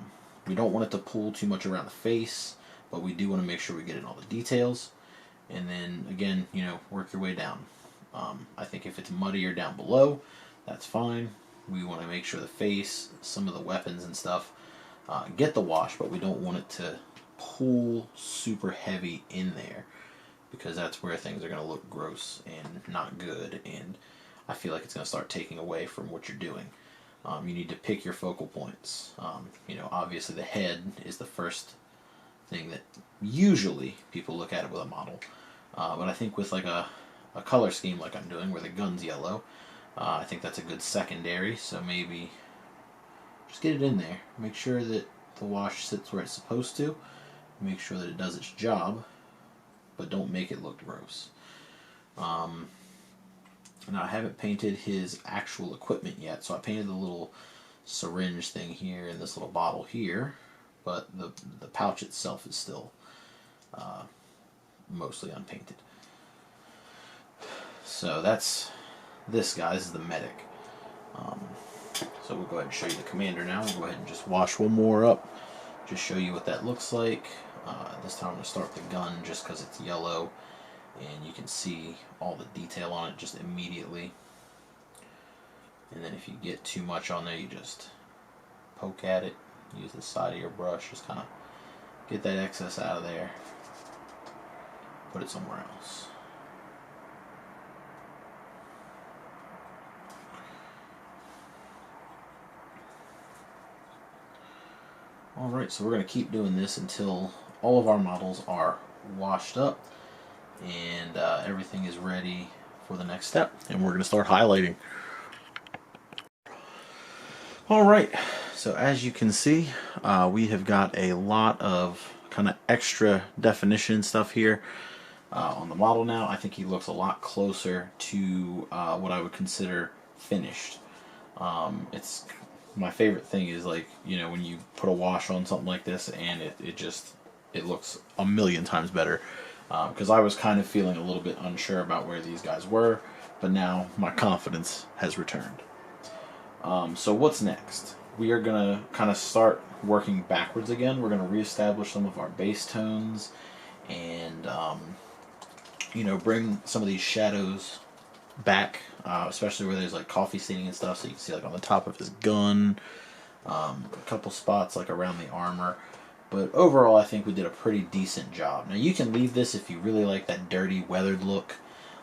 We don't want it to pool too much around the face, but we do want to make sure we get in all the details. And then again, you know, work your way down. I think if it's muddier down below, that's fine. We want to make sure the face, some of the weapons and stuff get the wash, but we don't want it to pull super heavy in there, because that's where things are going to look gross and not good, and I feel like it's going to start taking away from what you're doing. You need to pick your focal points. You know, obviously the head is the first thing that usually people look at it with a model, but I think with like a color scheme like I'm doing, where the gun's yellow, I think that's a good secondary. So maybe just get it in there, make sure that the wash sits where it's supposed to, make sure that it does its job, but don't make it look gross. Now I haven't painted his actual equipment yet, so I painted the little syringe thing here and this little bottle here, but the pouch itself is still mostly unpainted. So that's this guy. This is the medic. So we'll go ahead and show you the commander now. We'll go ahead and just wash one more up, just show you what that looks like. This time I'm going to start with the gun just because it's yellow and you can see all the detail on it just immediately. And then if you get too much on there, you just poke at it, use the side of your brush, just kind of get that excess out of there, put it somewhere else. Alright, so we're going to keep doing this until all of our models are washed up and everything is ready for the next step, and we're going to start highlighting. Alright, so as you can see, we have got a lot of kind of extra definition stuff here on the model now. I think he looks a lot closer to what I would consider finished. It's my favorite thing is, like, you know, when you put a wash on something like this and it looks a million times better, because I was kind of feeling a little bit unsure about where these guys were, but now my confidence has returned. So what's next? We are going to kind of start working backwards again. We're going to reestablish some of our base tones and you know, bring some of these shadows back, especially where there's like coffee staining and stuff, so you can see like on the top of his gun, a couple spots like around the armor. But overall I think we did a pretty decent job. Now you can leave this if you really like that dirty weathered look,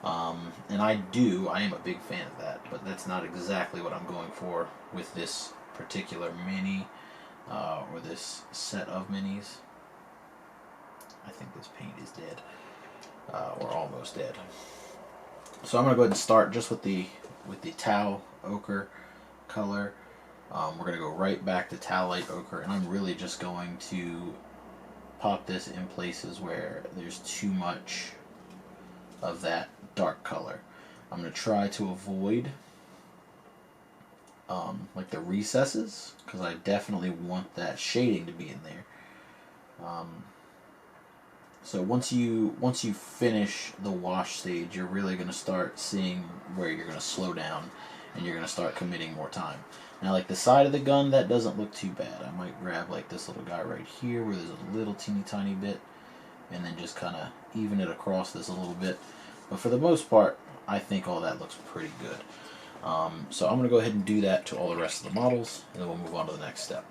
and I am a big fan of that, but that's not exactly what I'm going for with this particular mini, or this set of minis. I think this paint is dead, or almost dead. So I'm going to go ahead and start just with the Tau Ochre color. We're going to go right back to Tau Light Ochre, and I'm really just going to pop this in places where there's too much of that dark color. I'm going to try to avoid like the recesses, because I definitely want that shading to be in there. So once you finish the wash stage, you're really going to start seeing where you're going to slow down and you're going to start committing more time. Now, like the side of the gun, that doesn't look too bad. I might grab like this little guy right here where there's a little teeny tiny bit, and then just kind of even it across this a little bit. But for the most part, I think all that looks pretty good. So I'm going to go ahead and do that to all the rest of the models, and then we'll move on to the next step.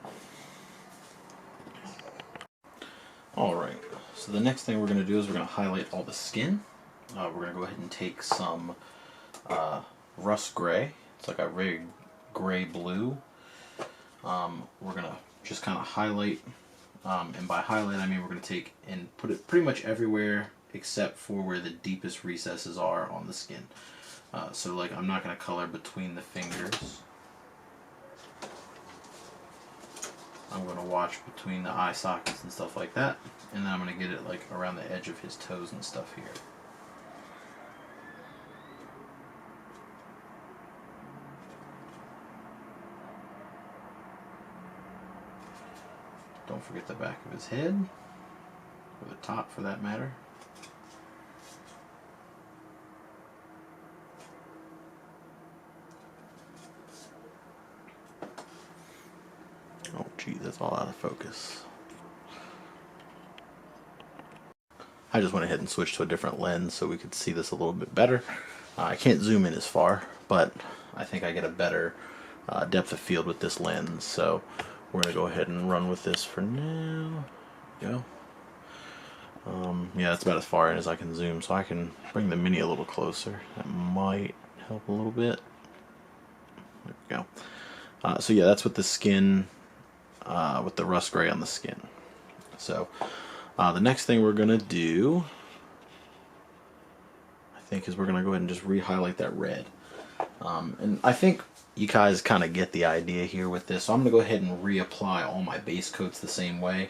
Alright, so the next thing we're going to do is we're going to highlight all the skin. We're going to go ahead and take some rust gray. It's like a very gray blue. We're going to just kind of highlight, and by highlight I mean we're going to take and put it pretty much everywhere except for where the deepest recesses are on the skin. So like I'm not going to color between the fingers. I'm going to watch between the eye sockets and stuff like that, and then I'm going to get it like around the edge of his toes and stuff here. Don't forget the back of his head, or the top for that matter. Oh geez, that's all out of focus. I just went ahead and switched to a different lens so we could see this a little bit better. I can't zoom in as far, but I think I get a better depth of field with this lens. So we're going to go ahead and run with this for now. Go. Yeah, that's about as far in as I can zoom, so I can bring the mini a little closer. That might help a little bit. There we go. So yeah, that's with the skin, with the rust gray on the skin. So the next thing we're going to do, I think, is we're going to go ahead and just re-highlight that red. And I think you guys kind of get the idea here with this. So I'm going to go ahead and reapply all my base coats the same way.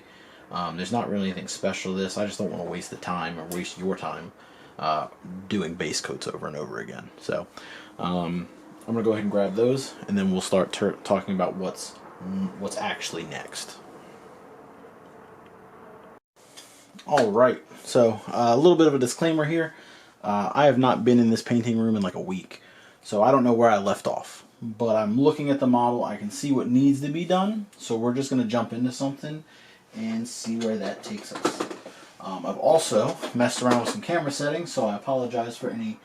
There's not really anything special to this. I just don't want to waste the time or waste your time doing base coats over and over again. So I'm going to go ahead and grab those, and then we'll start talking about what's actually next. Alright, so a little bit of a disclaimer here. I have not been in this painting room in like a week, so I don't know where I left off. But I'm looking at the model, I can see what needs to be done, so we're just going to jump into something and see where that takes us. I've also messed around with some camera settings, so I apologize for any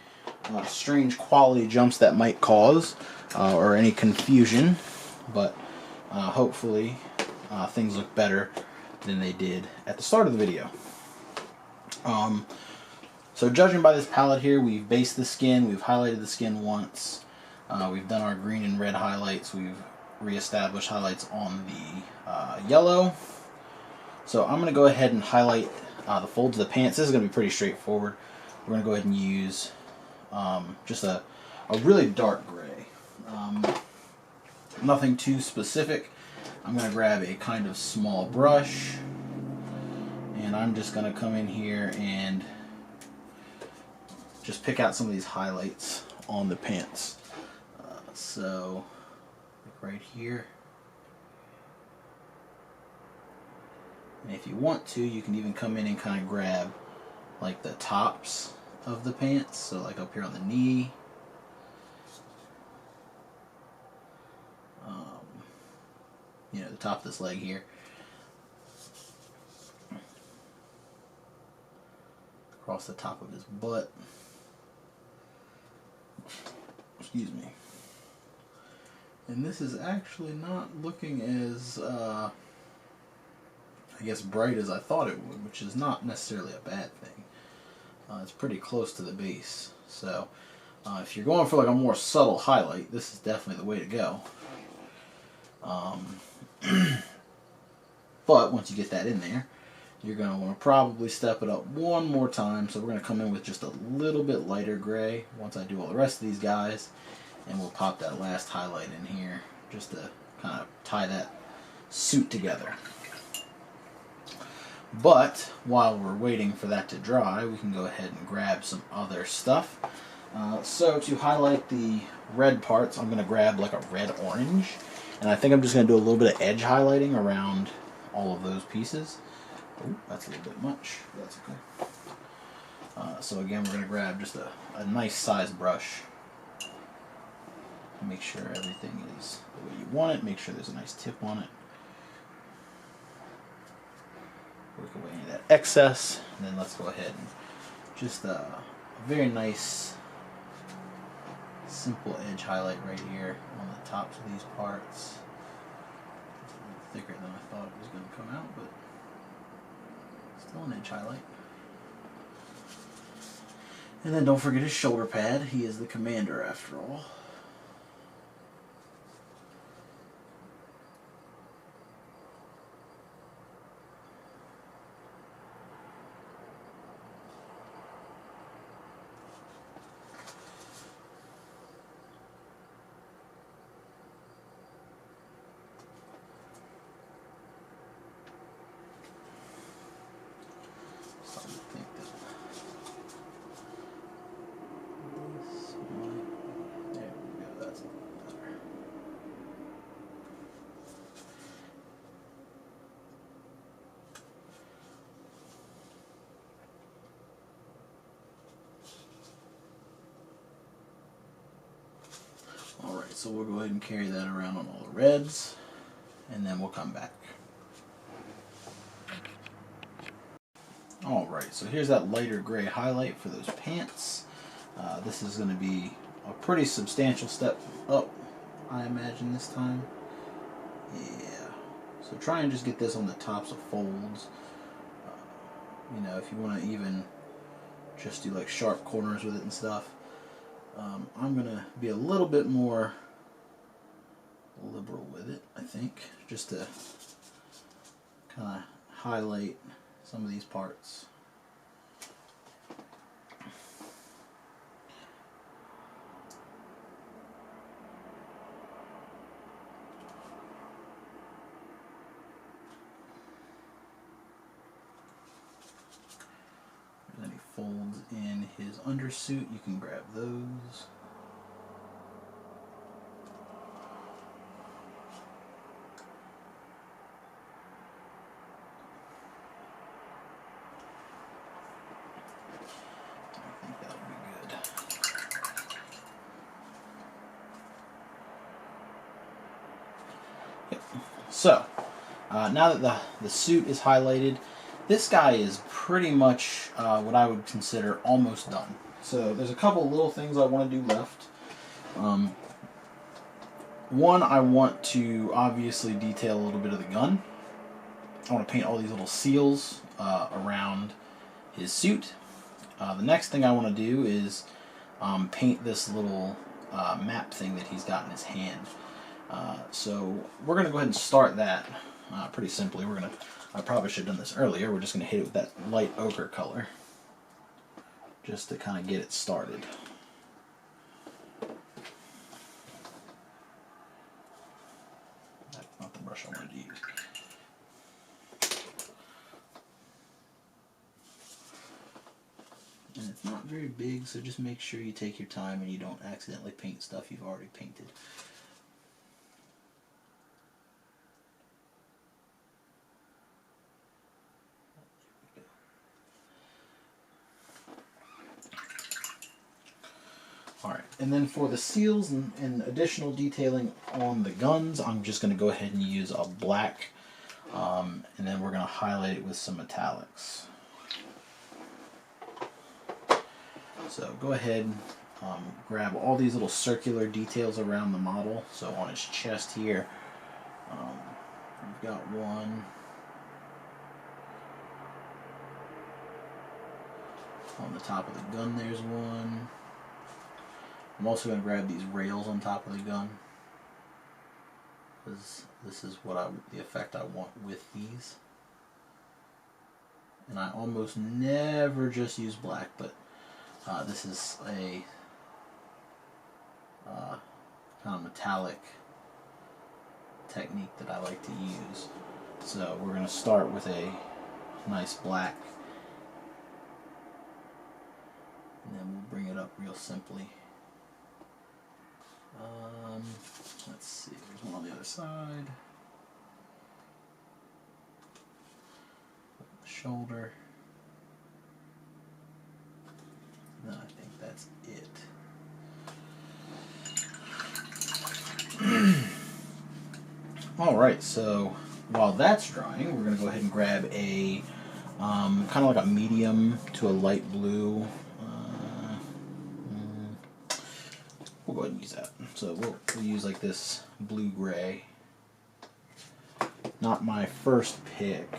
strange quality jumps that might cause, or any confusion, but hopefully things look better than they did at the start of the video. So judging by this palette here, we've based the skin, we've highlighted the skin once, we've done our green and red highlights, we've reestablished highlights on the yellow. So I'm going to go ahead and highlight the folds of the pants. This is going to be pretty straightforward. We're going to go ahead and use just a really dark gray. Nothing too specific. I'm going to grab a kind of small brush, and I'm just going to come in here and just pick out some of these highlights on the pants. So like right here. And if you want to, you can even come in and kind of grab like the tops of the pants. So like up here on the knee. You know, the top of this leg here. Across the top of his butt. Excuse me. And this is actually not looking as, I guess, bright as I thought it would, which is not necessarily a bad thing. It's pretty close to the base. So, if you're going for like a more subtle highlight, this is definitely the way to go. But once you get that in there, you're going to want to probably step it up one more time. So we're going to come in with just a little bit lighter gray once I do all the rest of these guys. And we'll pop that last highlight in here just to kind of tie that suit together. But while we're waiting for that to dry, we can go ahead and grab some other stuff. So to highlight the red parts, I'm going to grab like a red-orange. And I think I'm just going to do a little bit of edge highlighting around all of those pieces. Oh, that's a little bit much. That's okay. So again, we're going to grab just a nice size brush. Make sure everything is the way you want it. Make sure there's a nice tip on it. Work away any of that excess. And then let's go ahead and just a very nice simple edge highlight right here on the tops of these parts. It's a little thicker than I thought it was going to come out, but still an edge highlight. And then don't forget his shoulder pad. He is the commander after all. Alright, so we'll go ahead and carry that around on all the reds, and then we'll come back. Alright, so here's that lighter gray highlight for those pants. This is going to be a pretty substantial step up I imagine, this time. Yeah. So try and just get this on the tops of folds. You know, if you want to even just do like sharp corners with it and stuff. I'm going to be a little bit more liberal with it, I think, just to kind of highlight some of these parts. If there's any folds in his undersuit, you can grab those. So, now that the suit is highlighted, this guy is pretty much what I would consider almost done. So there's a couple little things I want to do left. One, I want to obviously detail a little bit of the gun. I want to paint all these little seals around his suit. The next thing I want to do is paint this little map thing that he's got in his hand. So we're going to go ahead and start that pretty simply. I probably should have done this earlier. We're just going to hit it with that light ochre color just to kind of get it started. That's not the brush I wanted to use. And it's not very big, so just make sure you take your time and you don't accidentally paint stuff you've already painted. Alright, and then for the seals and additional detailing on the guns, I'm just going to go ahead and use a black, and then we're going to highlight it with some metallics. So go ahead, grab all these little circular details around the model. So on his chest here, we've got one. On the top of the gun there's one. I'm also going to grab these rails on top of the gun, because this is what the effect I want with these. And I almost never just use black, but this is a kind of metallic technique that I like to use. So we're going to start with a nice black, and then we'll bring it up real simply. Let's see, there's one on the other side. The shoulder. No, I think that's it. Alright, so while that's drying, we're going to go ahead and grab a kind of like a medium to a light blue. We'll go ahead and use that. So we'll use like this blue-gray. Not my first pick,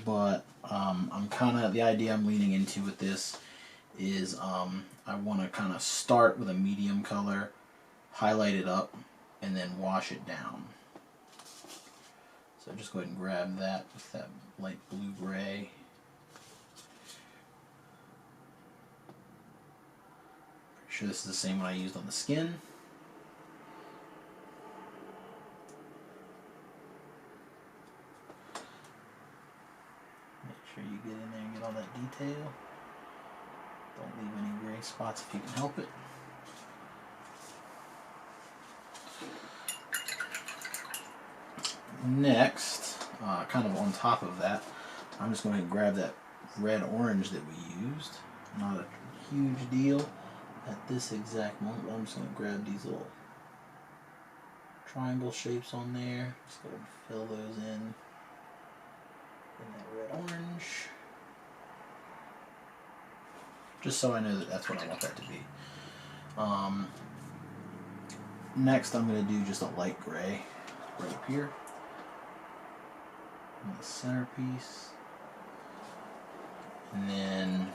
but I'm kind of, the idea I'm leaning into with this is I want to kind of start with a medium color, highlight it up, and then wash it down. So just go ahead and grab that with that light blue-gray. Sure this is the same one I used on the skin. Make sure you get in there and get all that detail. Don't leave any gray spots if you can help it. Next, kind of on top of that, I'm just going to grab that red-orange that we used. Not a huge deal at this exact moment. I'm just going to grab these little triangle shapes on there. Just go and fill those in that red-orange. Just so I know that that's what I want that to be. next I'm going to do just a light gray right up here in the centerpiece. And then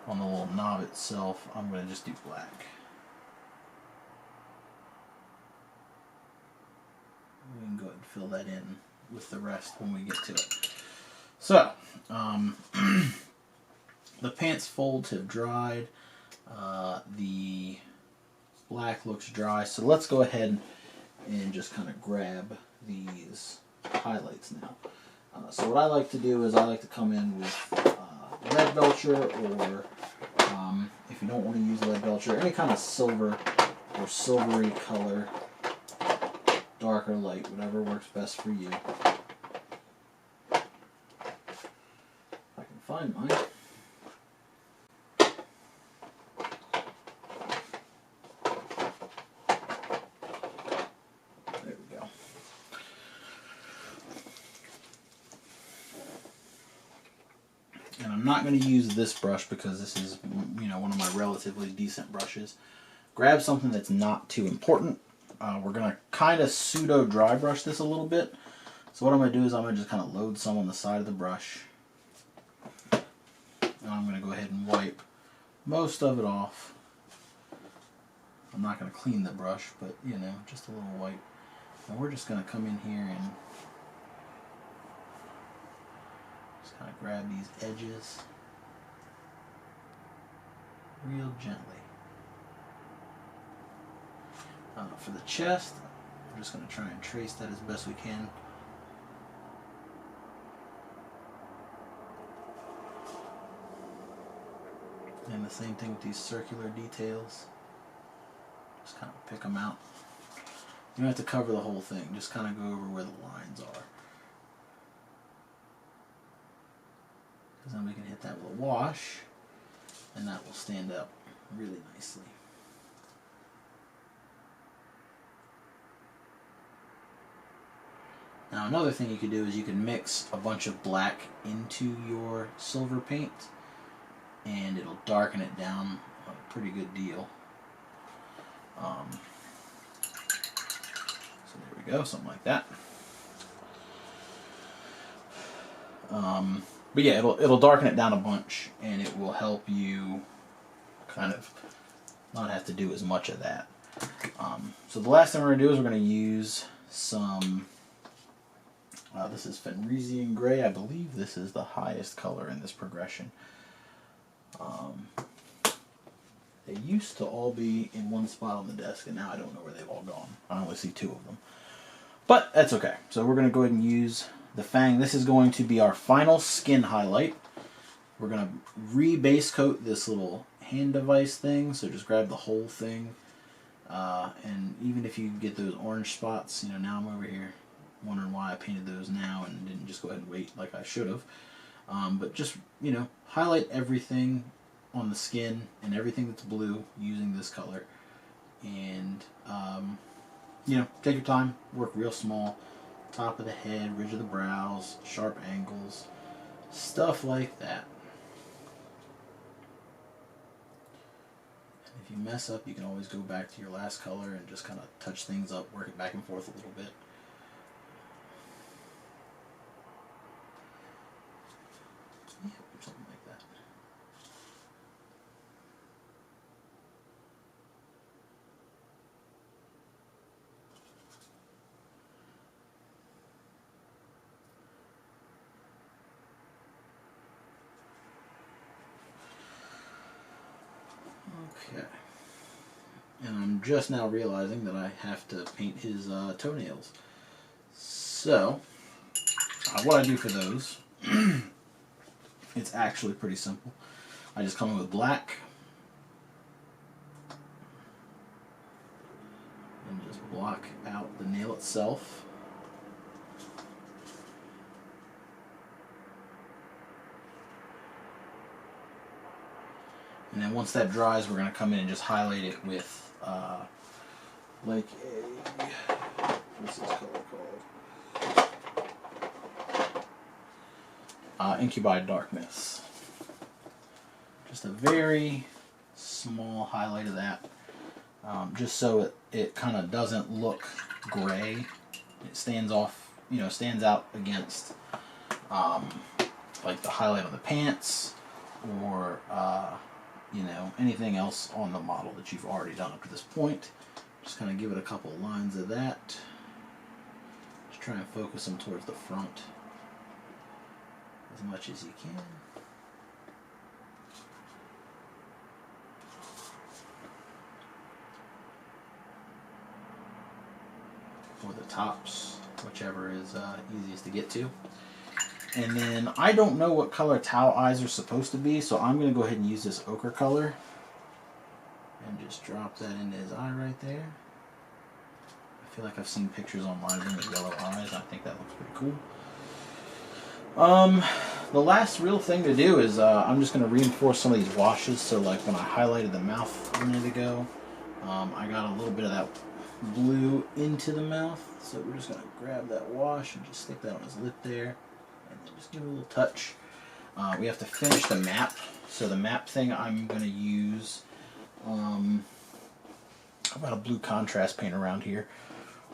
on the little knob itself, I'm going to just do black. We can go ahead and fill that in with the rest when we get to it. So, the pants folds have dried. The black looks dry. So let's go ahead and just kind of grab these highlights now. So what I like to do is I like to come in with lead belcher, or if you don't want to use lead belcher, any kind of silver or silvery color, dark or light, whatever works best for you. If I can find mine. There we go. And I'm not going to use this brush because this is, you know, one of my relatively decent brushes. Grab something that's not too important. We're going to kind of pseudo dry brush this a little bit. So what I'm going to do is I'm going to just kind of load some on the side of the brush. And I'm going to go ahead and wipe most of it off. I'm not going to clean the brush, but you know, just a little wipe. And we're just going to come in here and just kind of grab these edges real gently. For the chest, we're just going to try and trace that as best we can. And the same thing with these circular details. Just kind of pick them out. You don't have to cover the whole thing, just kind of go over where the lines are. Because then we can hit that with a wash, and that will stand up really nicely. Now another thing you could do is you can mix a bunch of black into your silver paint, and it'll darken it down a pretty good deal. So there we go, something like that. But yeah, it'll darken it down a bunch, and it will help you kind of not have to do as much of that. So the last thing we're going to do is we're going to use some, this is Fenrisian Gray. I believe this is the highest color in this progression. They used to all be in one spot on the desk, and now I don't know where they've all gone. I only see two of them. But that's okay. So we're going to go ahead and use the Fang. This is going to be our final skin highlight. We're going to re-base coat this little hand device thing, so just grab the whole thing. And even if you get those orange spots, you know, now I'm over here wondering why I painted those now and didn't just go ahead and wait like I should have. But just, you know, highlight everything on the skin and everything that's blue using this color. And, you know, take your time, work real small. Top of the head, ridge of the brows, sharp angles, stuff like that. And if you mess up, you can always go back to your last color and just kind of touch things up, work it back and forth a little bit. Yeah, something like that. Okay. And I'm just now realizing that I have to paint his toenails. So, what I do for those, it's actually pretty simple. I just come in with black and just block out the nail itself. And then once that dries, we're going to come in and just highlight it with like a, what's this color called? Incubi Darkness. Just a very small highlight of that. just so it kind of doesn't look gray. It stands off, stands out against like the highlight on the pants, or anything else on the model that you've already done up to this point. Just kind of give it a couple lines of that. Just try and focus them towards the front as much as you can. Or the tops, whichever is easiest to get to. And then I don't know what color Tau eyes are supposed to be, so I'm going to go ahead and use this ochre color and just drop that into his eye right there. I feel like I've seen pictures online of him with yellow eyes. I think that looks pretty cool. The last real thing to do is I'm just going to reinforce some of these washes. So like when I highlighted the mouth a minute ago, I got a little bit of that blue into the mouth. So we're just going to grab that wash and just stick that on his lip there. And then just give it a little touch. We have to finish the map. So the map thing I'm going to use, I've got a blue contrast paint around here.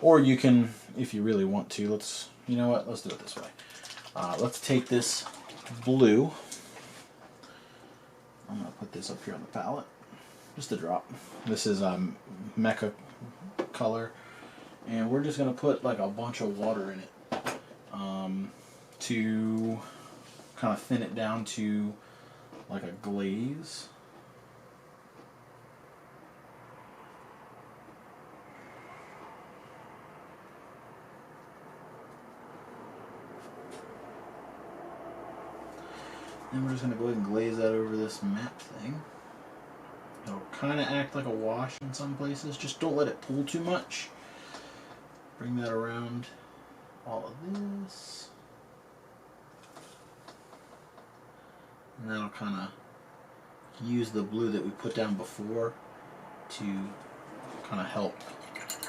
Or you can, if you really want to, you know what, let's do it this way. Let's take this blue. I'm going to put this up here on the palette. Just a drop. This is Mecha color. And we're just going to put like a bunch of water in it. To kind of thin it down to like a glaze. Then we're just going to go ahead and glaze that over this map thing. It'll kind of act like a wash in some places. Just don't let it pull too much. Bring that around all of this. And that'll kind of use the blue that we put down before to kind of help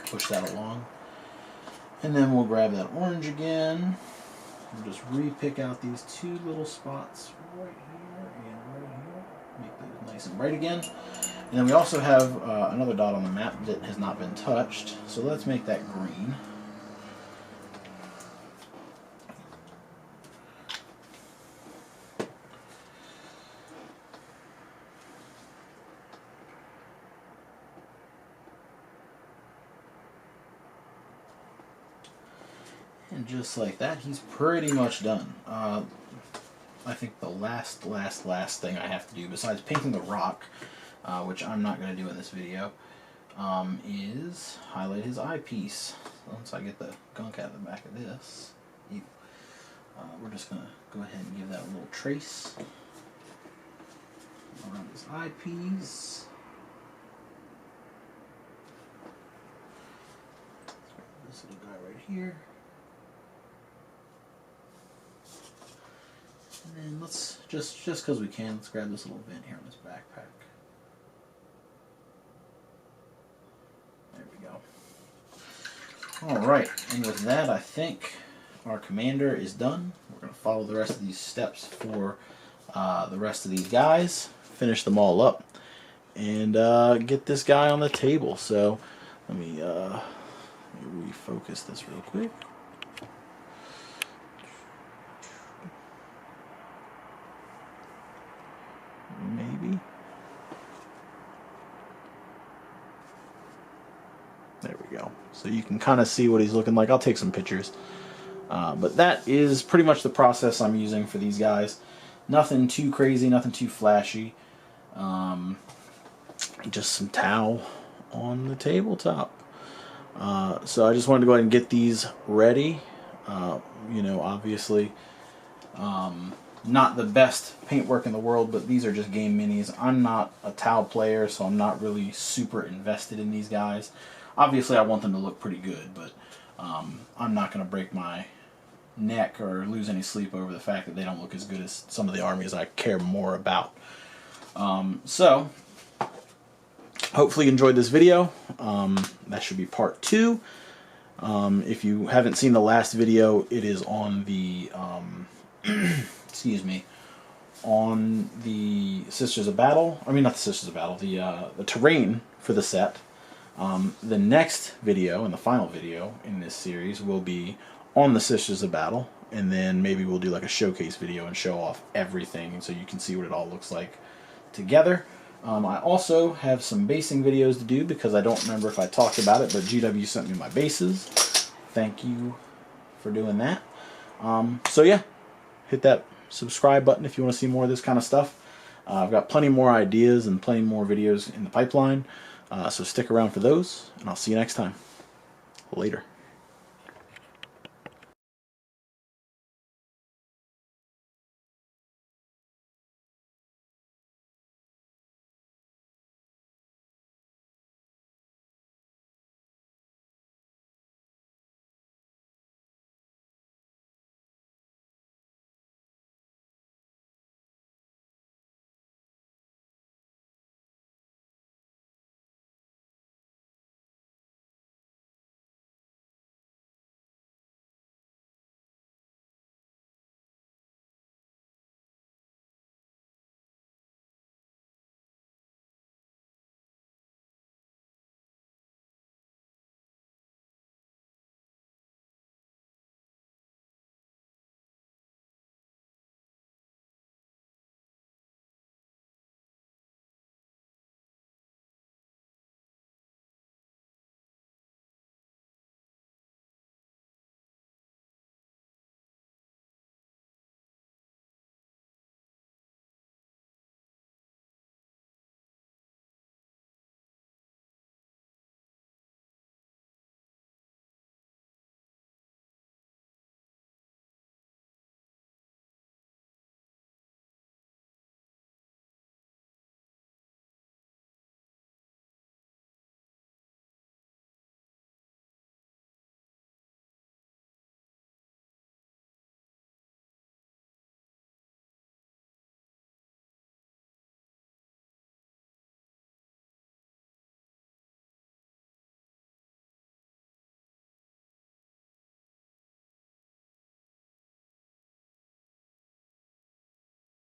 push that along. And then we'll grab that orange again and just re-pick out these two little spots right here and right here. Make those nice and bright again. And then we also have another dot on the map that has not been touched. So let's make that green. And just like that, he's pretty much done. I think the last thing I have to do, besides painting the rock, which I'm not going to do in this video, is highlight his eyepiece. Once I get the gunk out of the back of this, we're just going to go ahead and give that a little trace around his eyepiece. This little guy right here. And then let's, just because we can, let's grab this little vent here on this backpack. There we go. Alright, and with that I think our commander is done. We're going to follow the rest of these steps for the rest of these guys, finish them all up, and get this guy on the table. So let me refocus this real quick. Maybe. There we go. So you can kind of see what he's looking like. I'll take some pictures. But that is pretty much the process I'm using for these guys. Nothing too crazy, nothing too flashy. Just some towel on the tabletop. So I just wanted to go ahead and get these ready. Obviously, not the best paintwork in the world, but these are just game minis. I'm not a towel player, so I'm not really super invested in these guys. Obviously, I want them to look pretty good, but I'm not going to break my neck or lose any sleep over the fact that they don't look as good as some of the armies I care more about. So, hopefully you enjoyed this video. That should be part 2. If you haven't seen the last video, it is on the excuse me, on the Sisters of Battle. I mean, not the Sisters of Battle, the terrain for the set. The next video and the final video in this series will be on the Sisters of Battle, and then maybe we'll do like a showcase video and show off everything so you can see what it all looks like together. I also have some basing videos to do because I don't remember if I talked about it, but GW sent me my bases. Thank you for doing that. So yeah, hit that subscribe button if you want to see more of this kind of stuff. I've got plenty more ideas and plenty more videos in the pipeline, so stick around for those, and I'll see you next time. Later.